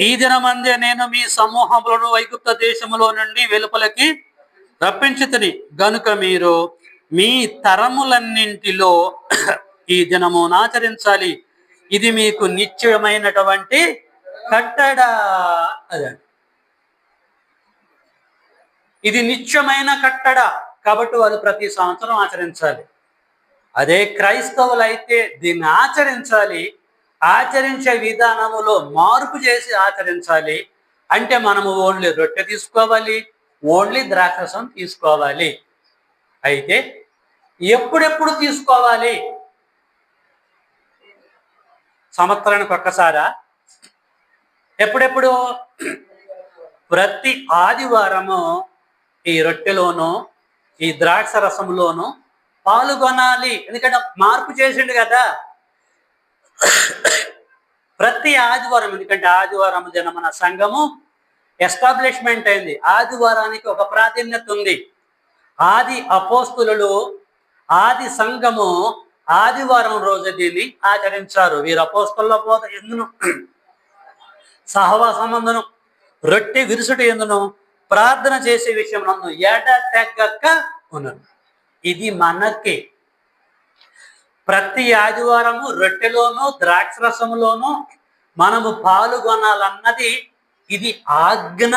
Speaker 1: ఈ దినమందే నేను మీ సమూహములను ఐగుప్త దేశములో నుండి వెలుపలకి రప్పించుతిని గనుక మీరు మీ తరములన్నింటిలో ఈ దినమును ఆచరించాలి. ఇది మీకు నిత్యమైనటువంటి కట్టడ. అదే, ఇది నిత్యమైన కట్టడ కాబట్టి వారు ప్రతి సంవత్సరం ఆచరించాలి. అదే క్రైస్తవులు అయితే దీన్ని ఆచరించాలి. ఆచరించే విధానములో మార్పు చేసి ఆచరించాలి. అంటే మనము ఓన్లీ రొట్టె తీసుకోవాలి, ఓన్లీ ద్రాక్షరసం తీసుకోవాలి. అయితే ఎప్పుడెప్పుడు తీసుకోవాలి? సంవత్సరానికి ఒక్కసారా? ఎప్పుడెప్పుడు? ప్రతి ఆదివారము ఈ రొట్టెలోను ఈ ద్రాక్ష రసంలోను పాల్గొనాలి. ఎందుకంటే మార్పు చేసిండు కదా ప్రతి ఆదివారం. ఎందుకంటే ఆదివారం దిన మన సంఘము ఎస్టాబ్లిష్మెంట్ అయింది. ఆదివారానికి ఒక ప్రాధాన్యత ఉంది. ఆది అపోస్తులు ఆది సంఘము ఆదివారం రోజు దీన్ని ఆచరించారు. వీరు అపోస్తుల బోధ ఎందును సహవాసమందును రొట్టె విరుసుట ఎందును ప్రార్థన చేసే విషయం నందు ఎడతెగక ఉన్నారు. ఇది మనకి ప్రతి ఆదివారము రొట్టెలోను ద్రాక్షరసములోను మనము పాల్గొనాలన్నది ఇది ఆజ్ఞ.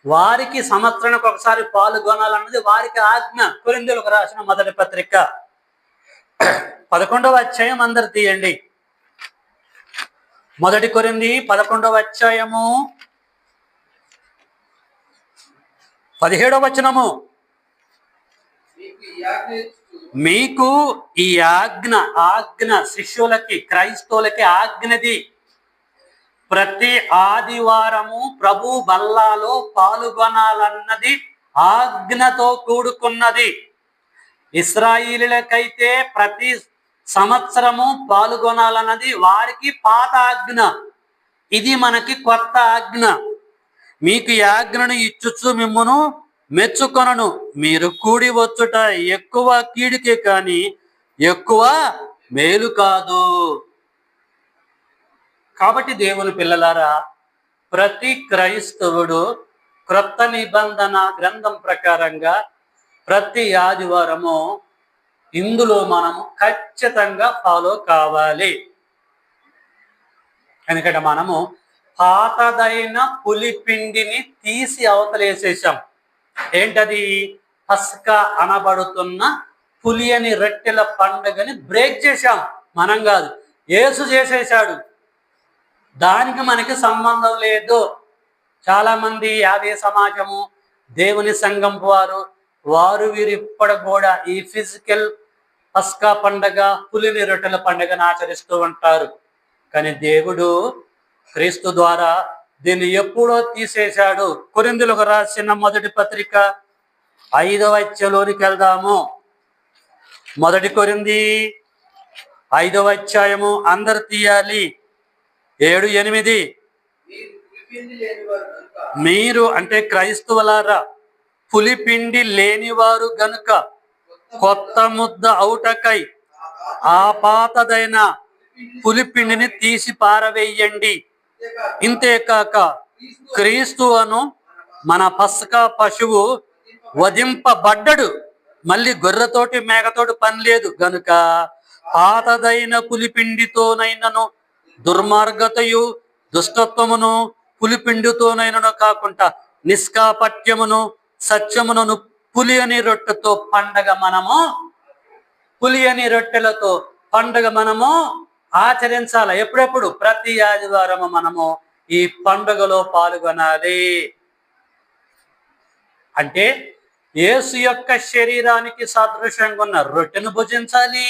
Speaker 1: వారికి సంవత్సరానికి ఒకసారి పాల్గొనాలన్నది వారికి ఆజ్ఞ. కొరింథీయులకు రాసిన మొదటి పత్రిక 11వ అధ్యాయం అందరు తీయండి. మొదటి కొరింథీ 11వ అధ్యాయము 17వ వచనము, మీకు ఈ ఆజ్ఞ శిష్యులకి, క్రైస్తవులకి ఆజ్ఞది. ప్రతి ఆదివారము ప్రభు బల్లాలో పాల్గొనాలన్నది ఆజ్ఞతో కూడుకున్నది. ఇశ్రాయేలీయులకైతే ప్రతి సంవత్సరము పాల్గొనాలన్నది వారికి పాత ఆజ్ఞ. ఇది మనకి కొత్త ఆజ్ఞ. మీకు ఈ ఆజ్ఞను ఇచ్చుచు మిమ్మును మెచ్చుకొనను, మీరు కూడి వచ్చుట ఎక్కువ కీడుకే కానీ ఎక్కువ మేలు కాదు. కాబట్టి దేవుని పిల్లలారా, ప్రతి క్రైస్తవుడు క్రొత్త నిబంధన గ్రంథం ప్రకారంగా ప్రతి ఆదివారము ఇందులో మనము ఖచ్చితంగా ఫాలో కావాలి. ఎందుకంటే మనము పాతదైన పులిపిండిని తీసి అవతలేసేసాం. ఏంటది? పస్కా అనబడుతున్న పులియని రొట్టెల పండుగని బ్రేక్ చేశాం. మనం కాదు, యేసు చేసేసాడు. దానికి మనకి సంబంధం లేదు. చాలా మంది యావే సమాజము, దేవుని సంఘం వారు వీరు ఇప్పుడు కూడా ఈ ఫిజికల్ పస్కా పండగ, పులిని రొట్టెల పండుగను ఆచరిస్తూ ఉంటారు. కానీ దేవుడు క్రీస్తు ద్వారా దీన్ని ఎప్పుడో తీసేశాడు. కొరింథీయులకు రాసిన మొదటి పత్రిక 5వ అధ్యాయంలోనికి వెళ్దాము. 1 కొరింథీ 5వ అధ్యాయము అందరు తీయాలి. 7-8. మీరు అంటే క్రైస్తవులారా పులిపిండి లేనివారు గనుక కొత్త ముద్ద అవుటకై ఆ పాతదైన పులిపిండిని తీసి పారవేయండి. ఇంతేకాక క్రీస్తు అను మన పస్కా పశువు వధింపబడ్డడు. మళ్ళీ గొర్రెతోటి మేకతోటి పని లేదు గనుక పాతదైన పులిపిండితోనైనను దుర్మార్గతయు దుష్టత్వమును పులిపిండితోనైనను కాకుండా నిష్కాపట్యమును సత్యమును పులి అని రొట్టెతో పండగ మనము పులి అని రొట్టెలతో పండుగ మనము ఆచరించాలి. ఎప్పుడెప్పుడు? ప్రతి ఆదివారము మనము ఈ పండుగలో పాల్గొనాలి. అంటే యేసు యొక్క శరీరానికి సాదృశ్యంగా ఉన్న రొట్టెను భుజించాలి,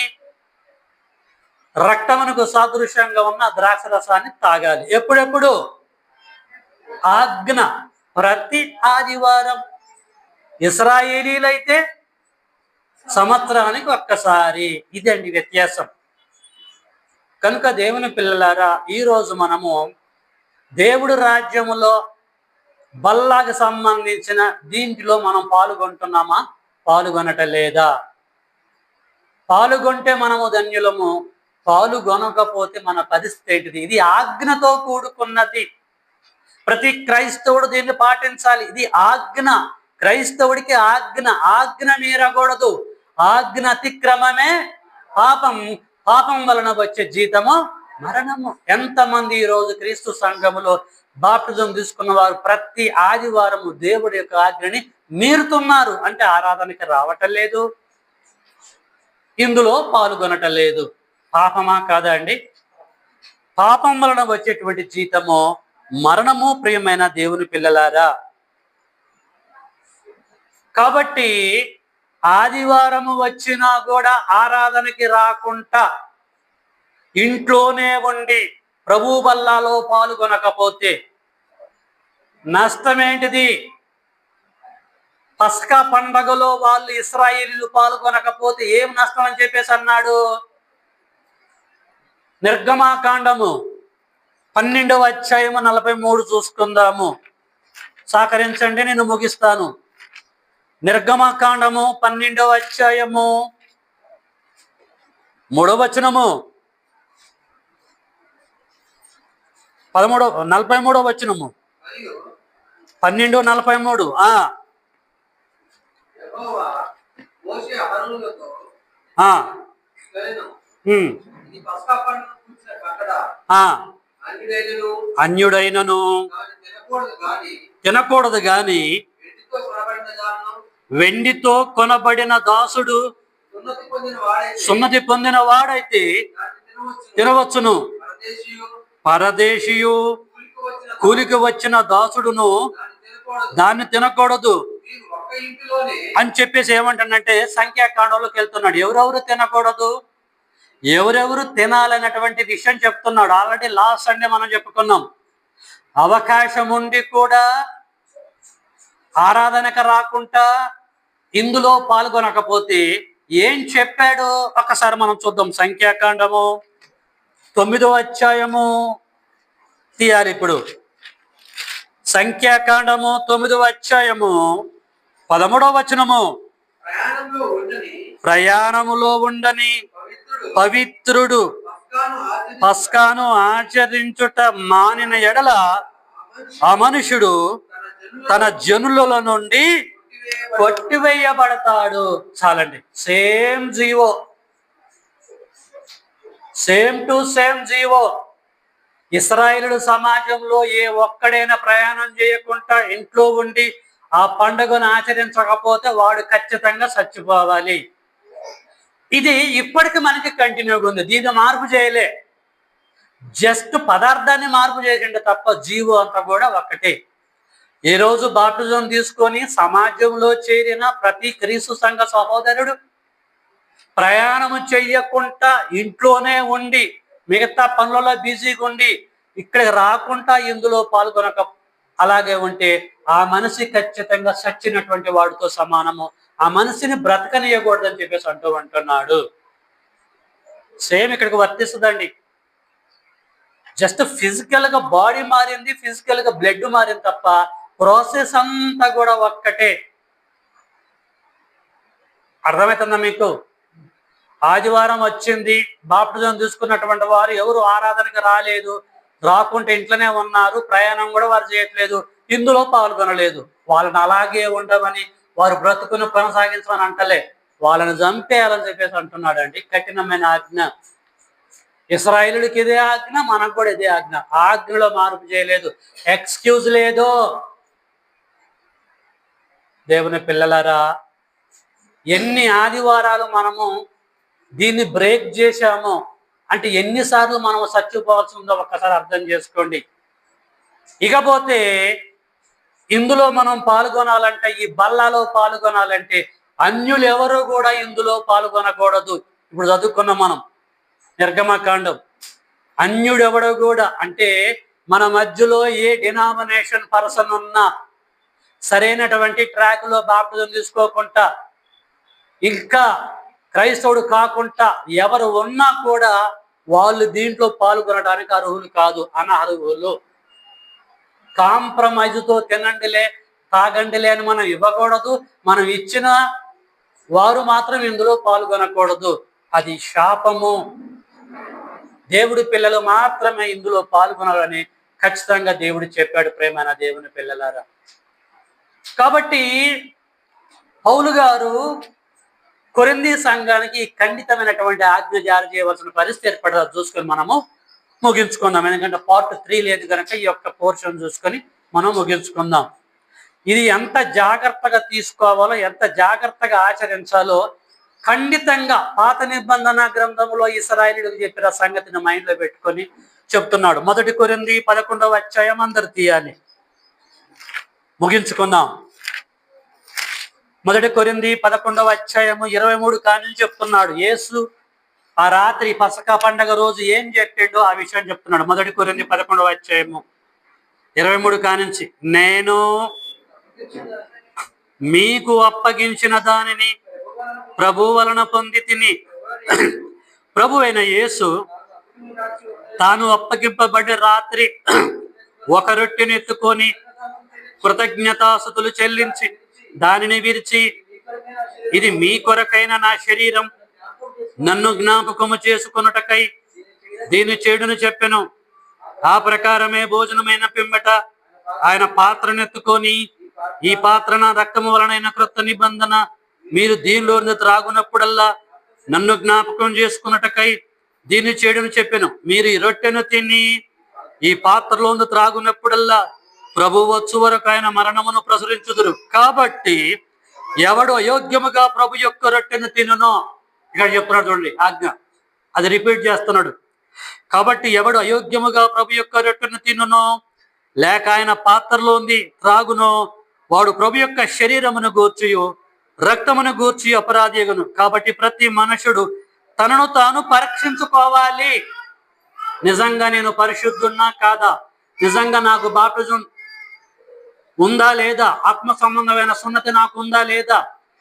Speaker 1: రక్తమునకు సాదృశ్యంగా ఉన్న ద్రాక్ష రసాన్ని తాగాలి. ఎప్పుడెప్పుడు? ఆజ్ఞ ప్రతి ఆదివారం. ఇశ్రాయేలీలైతే సంవత్సరానికి ఒక్కసారి. ఇదండి వ్యత్యాసం. కనుక దేవుని పిల్లలారా, ఈరోజు మనము దేవుడు రాజ్యములో బల్లాకు సంబంధించిన దీంట్లో మనం పాల్గొంటున్నామా, పాల్గొనటం లేదా? పాల్గొంటే మనము ధన్యులము, పాల్గొనకపోతే మన పరిస్థితి ఏంటిది? ఇది ఆజ్ఞతో కూడుకున్నది. ప్రతి క్రైస్తవుడు దీన్ని పాటించాలి. ఇది ఆజ్ఞ. క్రైస్తవుడికి ఆజ్ఞ మీరకూడదు. ఆజ్ఞ అతిక్రమమే పాపం, పాపం వలన వచ్చే జీతము మరణము. ఎంతమంది ఈరోజు క్రీస్తు సంఘములో బాప్టిజం తీసుకున్న వారు ప్రతి ఆదివారము దేవుడి యొక్క ఆజ్ఞని మీరుతున్నారు. అంటే ఆరాధనకి రావటం లేదు, ఇందులో పాల్గొనటం లేదు. పాపమా కాదా అండి? పాపం వలన వచ్చేటువంటి జీతము మరణము. ప్రియమైన దేవుని పిల్లలారా, కాబట్టి ఆదివారము వచ్చినా కూడా ఆరాధనకి రాకుండా ఇంట్లోనే ఉండి ప్రభు బల్లాలో పాల్గొనకపోతే నష్టమేంటిది? పస్కా పండగలో వాళ్ళు ఇశ్రాయేలీయులు పాల్గొనకపోతే ఏం నష్టం అని చెప్పేసి అన్నాడు. నిర్గమాకాండము 12వ అధ్యాయము 43 చూసుకుందాము. సహకరించండి, నేను ముగిస్తాను. నిర్గమాకాండము 12వ అధ్యాయము 3వ వచనము 43వ వచనము 12:43. అన్యుడైనను తినకూడదు గాని వెండితో కొనబడిన దాసుడు సున్నతి పొందిన వాడైతే తినవచ్చును. పరదేశీయు కూలికి వచ్చిన దాసుడును దాన్ని తినకూడదు. అని చెప్పేసి ఏమంటానంటే సంఖ్యాకాండంలోకి వెళ్తున్నాడు. ఎవరెవరు తినకూడదు, ఎవరెవరు తినాలన్నటువంటి విషయం చెప్తున్నాడు. ఆల్రెడీ లాస్ట్ సండే మనం చెప్పుకున్నాం. అవకాశం ఉండి కూడా ఆరాధనకు రాకుండా ఇందులో పాల్గొనకపోతే ఏం చెప్పాడు ఒకసారి మనం చూద్దాం. సంఖ్యాకాండము 9వ అధ్యాయము తీయాలి. ఇప్పుడు సంఖ్యాకాండము 9వ అధ్యాయము 13వ వచనము, ప్రయాణములో ఉండని పవిత్రుడు పస్కాను ఆచరించుట మానిన ఎడల ఆ మనుషుడు తన జనుల నుండి కొట్టివేయబడతాడు. చాలండి. Same GO, same to same GO. ఇశ్రాయేలు సమాజంలో ఏ ఒక్కడైనా ప్రయాణం చేయకుండా ఇంట్లో ఉండి ఆ పండుగను ఆచరించకపోతే వాడు ఖచ్చితంగా చచ్చిపోవాలి. ఇది ఇప్పటికి మనకి కంటిన్యూగా ఉంది. దీన్ని మార్పు చేయలే, జస్ట్ పదార్థాన్ని మార్పు చేసిండే తప్ప జీవో అంతా కూడా ఒక్కటే. ఈ రోజు బాప్టిజం తీసుకొని సమాజంలో చేరిన ప్రతి క్రీస్తు సంఘ సహోదరుడు ప్రయాణము చెయ్యకుండా ఇంట్లోనే ఉండి మిగతా పనులలో బిజీగా ఉండి ఇక్కడికి రాకుండా ఇందులో పాల్గొనక అలాగే ఉంటే ఆ మనిషి ఖచ్చితంగా చచ్చినటువంటి వాడితో సమానము. ఆ మనిషిని బ్రతకనియకూడదని చెప్పేసి అంటున్నాడు. సేమ్ ఇక్కడికి వర్తిస్తుందండి. జస్ట్ ఫిజికల్ గా బాడీ మారింది, ఫిజికల్ గా బ్లడ్ మారింది తప్ప ప్రాసెస్ అంతా కూడా ఒక్కటే. అర్థమవుతుందా మీకు? ఆదివారం వచ్చింది, బాప్టిజం తీసుకున్నటువంటి వారు ఎవరు ఆరాధనకు రాలేదు, రాకుంటే ఇంట్లోనే ఉన్నారు, ప్రయాణం కూడా వారు చేయట్లేదు, ఇందులో పాల్గొనలేదు. వాళ్ళని అలాగే ఉండమని, వారు బ్రతుకును కొనసాగించమని అంటలే, వాళ్ళని చంపేయాలని చెప్పేసి అంటున్నాడు అండి. కఠినమైన ఆజ్ఞ. ఇశ్రాయేలుడికి ఇదే ఆజ్ఞ, మనకు కూడా ఇదే ఆజ్ఞ. ఆజ్ఞలో మార్పు చేయలేదు, ఎక్స్క్యూజ్ లేదు. దేవుని పిల్లలారా, ఎన్ని ఆదివారాలు మనము దీన్ని బ్రేక్ చేశామో అంటే ఎన్నిసార్లు మనం చచ్చిపోవాల్సి ఉందో ఒక్కసారి అర్థం చేసుకోండి. ఇకపోతే ఇందులో మనం పాల్గొనాలంటే, ఈ బల్లలో పాల్గొనాలంటే అన్యులు ఎవరు కూడా ఇందులో పాల్గొనకూడదు. ఇప్పుడు చదువుకున్నాం మనం నిర్గమకాండం. అన్యుడెవడో కూడా అంటే మన మధ్యలో ఏ డినామినేషన్ పర్సన్ ఉన్నా సరైనటువంటి ట్రాక్లో బాప్టిజం తీసుకోకుండా ఇంకా క్రైస్తవుడు కాకుండా ఎవరు ఉన్నా కూడా వాళ్ళు దీంట్లో పాల్గొనడానికి అర్హులు కాదు, అనర్హులు. కాంప్రమైజ్తో తినండిలే తాగండిలే అని మనం ఇవ్వకూడదు. మనం ఇచ్చిన వారు మాత్రం ఇందులో పాల్గొనకూడదు, అది శాపము. దేవుడి పిల్లలు మాత్రమే ఇందులో పాల్గొనాలని ఖచ్చితంగా దేవుడు చెప్పాడు. ప్రేమైన దేవుని పిల్లలారా, కాబట్టి పౌలు గారు కొరింథీ సంఘానికి ఖండితమైనటువంటి ఆజ్ఞ జారీ చేయవలసిన పరిస్థితి ఏర్పడదా చూసుకొని మనము ముగించుకుందాం. ఎందుకంటే పార్ట్ 3 లేదు కనుక ఈ యొక్క పోర్షన్ చూసుకొని మనం ముగించుకుందాం. ఇది ఎంత జాగ్రత్తగా తీసుకోవాలో, ఎంత జాగ్రత్తగా ఆచరించాలో ఖండితంగా పాత నిబంధన గ్రంథంలో ఇశ్రాయేలీయులకు చెప్పిన సంగతిని మైండ్లో పెట్టుకొని చెప్తున్నాడు. 1 కొరింథీ 11వ అధ్యాయం అందరు తీయాలి, ముగించుకుందాం. 1 కొరింథీ 11వ అధ్యాయము 23 కాని చెప్తున్నాడు. యేసు ఆ రాత్రి పసకా పండగ రోజు ఏం చెప్పిండో ఆ విషయం చెప్తున్నాడు. 1 కొరింథీ 11వ అధ్యాయము 23 కానించి, నేను మీకు అప్పగించిన దానిని ప్రభు వలన పొంది తిని, ప్రభు అయిన యేసు తాను అప్పగింపబడి రాత్రి ఒక రొట్టెని ఎత్తుకొని కృతజ్ఞతాస్తుతులు చెల్లించి దానిని విరిచి, ఇది మీ కొరకైన నా శరీరం, నన్ను జ్ఞాపకము చేసుకొనుటకై దీని చేడును చెప్పెను. ఆ ప్రకారమే భోజనమైన పిమ్మట ఆయన పాత్రను ఎత్తుకొని, ఈ పాత్ర నా రక్తము వలనైన క్రొత్త నిబంధన, మీరు దీనిలో త్రాగునప్పుడల్లా నన్ను జ్ఞాపకం చేసుకున్నటకై దీన్ని చేడును చెప్పెను. మీరు ఈ రొట్టెను తిని ఈ పాత్రలో త్రాగునప్పుడల్లా ప్రభు వచ్చు వరకు ఆయన మరణమును ప్రచురించుదురు. కాబట్టి ఎవడు అయోగ్యముగా ప్రభు యొక్క రొట్టెను తినునో, ఇక్కడ చెప్తున్నాడు చూడండి ఆజ్ఞ, అది రిపీట్ చేస్తున్నాడు. కాబట్టి ఎవడు అయోగ్యముగా ప్రభు యొక్క రొట్టెను తినునో లేక ఆయన పాత్రలో త్రాగునో వాడు ప్రభు యొక్క శరీరమును గూర్చియు రక్తమును గూర్చి అపరాధిగును. కాబట్టి ప్రతి మనుషుడు తనను తాను పరీక్షించుకోవాలి. నిజంగా నేను పరిశుద్ధున్నా కాదా, నిజంగా నాకు బాప్టిజం ఉందా లేదా, ఆత్మ సంబంధమైన సున్నతి నాకు ఉందా లేదా,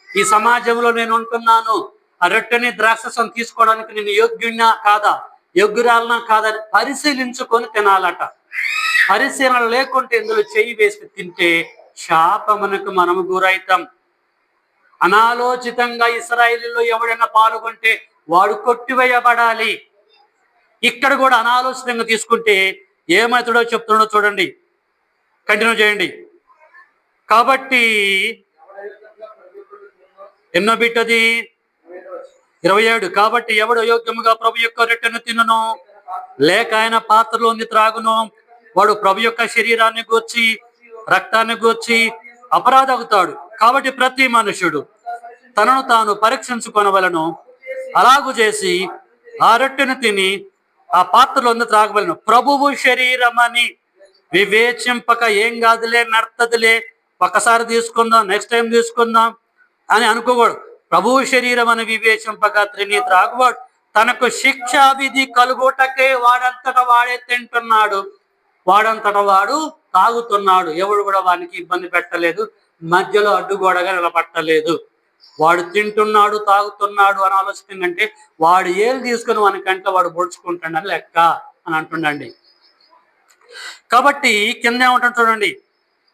Speaker 1: ఈ సమాజంలో నేను ఉంటున్నాను, ఆ రొట్టెని ద్రాక్షసం తీసుకోవడానికి నేను యోగ్యున్నా కాదా, యోగ్యురాలనా కాదని పరిశీలించుకొని తినాలట. పరిశీలన లేకుంటే ఇందులో చెయ్యి వేసి తింటే శాపమునకు మనము గురైతాం. అనాలోచితంగా ఇశ్రాయేలులో ఎవడైనా పాల్గొంటే వాడు కొట్టివేయబడాలి. ఇక్కడ కూడా అనాలోచితంగా తీసుకుంటే ఏమవుతాడో చెప్తున్నాడో చూడండి, కంటిన్యూ చేయండి. కాబట్టి ఎన్నో బిట్టది 27. కాబట్టి ఎవడు యోగ్యముగా ప్రభు యొక్క రొట్టెను తినును లేక ఆయన పాత్రలోని త్రాగును వాడు ప్రభు యొక్క శరీరాన్ని గూర్చి రక్తాన్ని గూర్చి అపరాధి అవుతాడు. కాబట్టి ప్రతి మనుషుడు తనను తాను పరీక్షించుకొనవలను, అలాగు చేసి ఆ రొట్టెను తిని ఆ పాత్రలోని త్రాగవలను. ప్రభువు శరీరమని వివేచింపక ఏం కాదులే, నడుతదిలే, ఒకసారి తీసుకుందాం, నెక్స్ట్ టైం తీసుకుందాం అని అనుకోకూడదు. ప్రభువు శరీరం అని వివేచింపక త్రిని త్రాగువాడు తనకు శిక్షా విధి కలుగుటకే వాడంతట వాడే తింటున్నాడు, వాడంతట వాడు తాగుతున్నాడు. ఎవడు కూడా వానికి ఇబ్బంది పెట్టలేదు, మధ్యలో అడ్డుగోడగా నిలబట్టలేదు. వాడు తింటున్నాడు తాగుతున్నాడు అని ఆలోచిస్తుందంటే వాడు ఏళ్ళు తీసుకుని వానికంటే వాడు పొడుచుకుంటాడని లెక్క అని అంటుండండి. కాబట్టి కింద ఏమంటాడు చూడండి,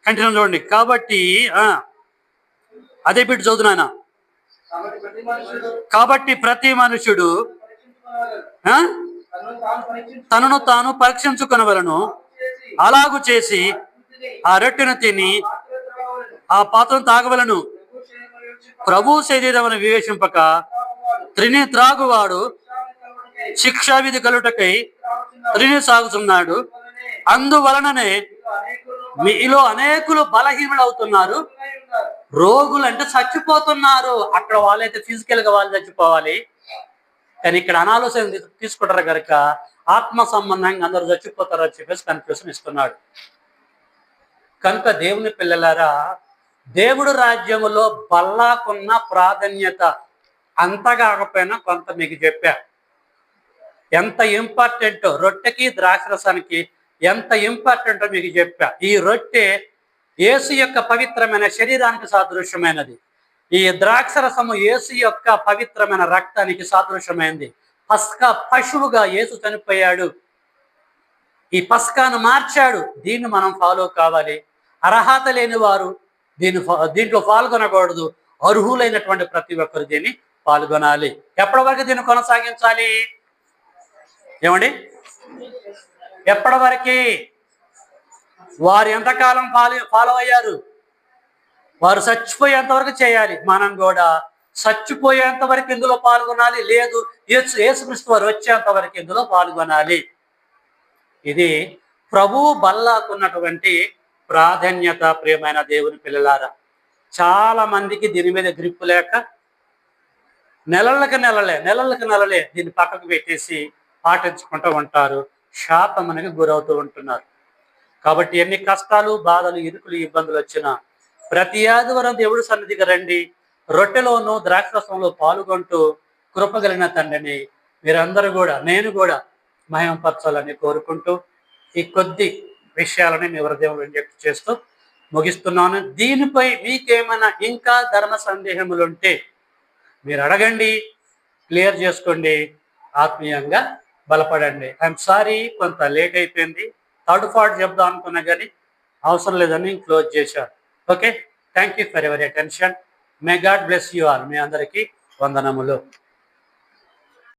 Speaker 1: కంటిన్యూ చూడండి. కాబట్టి అదే బిడ్డ చదువునాయన. కాబట్టి ప్రతి మనుషుడు తనను తాను పరీక్షించుకొనవలను, అలాగు చేసి ఆ రొట్టెను తిని ఆ పాత్రను తాగవలను. ప్రభు శరీరమును వివేచింపక త్రిని త్రాగువాడు శిక్షా విధి కలుటకై త్రిని సాగుతున్నాడు. అందువలననే మీలో అనేకులు బలహీనులు అవుతున్నారు, రోగులు అంటే చచ్చిపోతున్నారు. అక్కడ వాళ్ళైతే ఫిజికల్ గా వాళ్ళు చచ్చిపోవాలి, కానీ ఇక్కడ అనాలోచన తీసుకుంటారు కనుక ఆత్మ సంబంధంగా అందరూ చచ్చిపోతారు అని చెప్పేసి కన్ఫ్యూషన్ ఇస్తున్నాడు. కనుక దేవుని పిల్లలారా, దేవుడు రాజ్యములో బల్లాకున్న ప్రాధాన్యత అంత కాకపోయినా కొంత మీకు చెప్పా. ఎంత ఇంపార్టెంటో రొట్టెకి ద్రాక్షరసానికి ఎంత ఇంపార్టెంటో మీకు చెప్పా. ఈ రొట్టె యేసు యొక్క పవిత్రమైన శరీరానికి సాదృశ్యమైనది, ఈ ద్రాక్షరసము యేసు యొక్క పవిత్రమైన రక్తానికి సాదృశ్యమైనది. పస్కా పశువుగా యేసు చనిపోయాడు, ఈ పస్కాను మార్చాడు. దీన్ని మనం ఫాలో కావాలి. అర్హత లేని వారు దీంట్లో పాల్గొనకూడదు. అర్హులైనటువంటి ప్రతి ఒక్కరు దీన్ని పాల్గొనాలి. ఎప్పటి వరకు దీన్ని కొనసాగించాలి ఏమండి? ఎప్పటి వరకు? వారు ఎంతకాలం ఫాలో అయ్యారు, వారు చచ్చిపోయేంత వరకు చేయాలి. మనం కూడా చచ్చిపోయేంత వరకు ఇందులో పాల్గొనాలి. లేదు, యేసుక్రీస్తు వారు వచ్చేంత వరకు ఇందులో పాల్గొనాలి. ఇది ప్రభువు బల్లాకున్నటువంటి ప్రాధాన్యత. ప్రియమైన దేవుని పిల్లలారా, చాలా మందికి దీని మీద గ్రిప్పు లేక నెలలకు నెలలే దీన్ని పక్కకు పెట్టేసి పాటించుకుంటూ ఉంటారు, శాపమునకు గురవుతూ ఉంటున్నారు. కాబట్టి ఎన్ని కష్టాలు, బాధలు, ఇరుకులు, ఇబ్బందులు వచ్చినా ప్రతి ఆదివారం దేవుడి సన్నిధికి రండి. రొట్టెలోనూ ద్రాక్షరసంలో పాల్గొంటూ కృపగలిగిన తండ్రిని మీరందరూ కూడా, నేను కూడా మహిమపరచాలని కోరుకుంటూ ఈ కొద్ది విషయాలని మీ హృదయం ఇంజెక్ట్ చేస్తూ ముగిస్తున్నాను. దీనిపై మీకేమైనా ఇంకా ధర్మ సందేహములు ఉంటే మీరు అడగండి, క్లియర్ చేసుకోండి, ఆత్మీయంగా బలపడండి. ఐఎమ్ సారీ, కొంత లేట్ అయిపోయింది. థర్డ్ పార్ట్ చెప్దాం అనుకున్నా కానీ అవసరం లేదని క్లోజ్ చేశాను. Okay, thank you for your attention. May God bless you all. మీ అందరికీ వందనములు.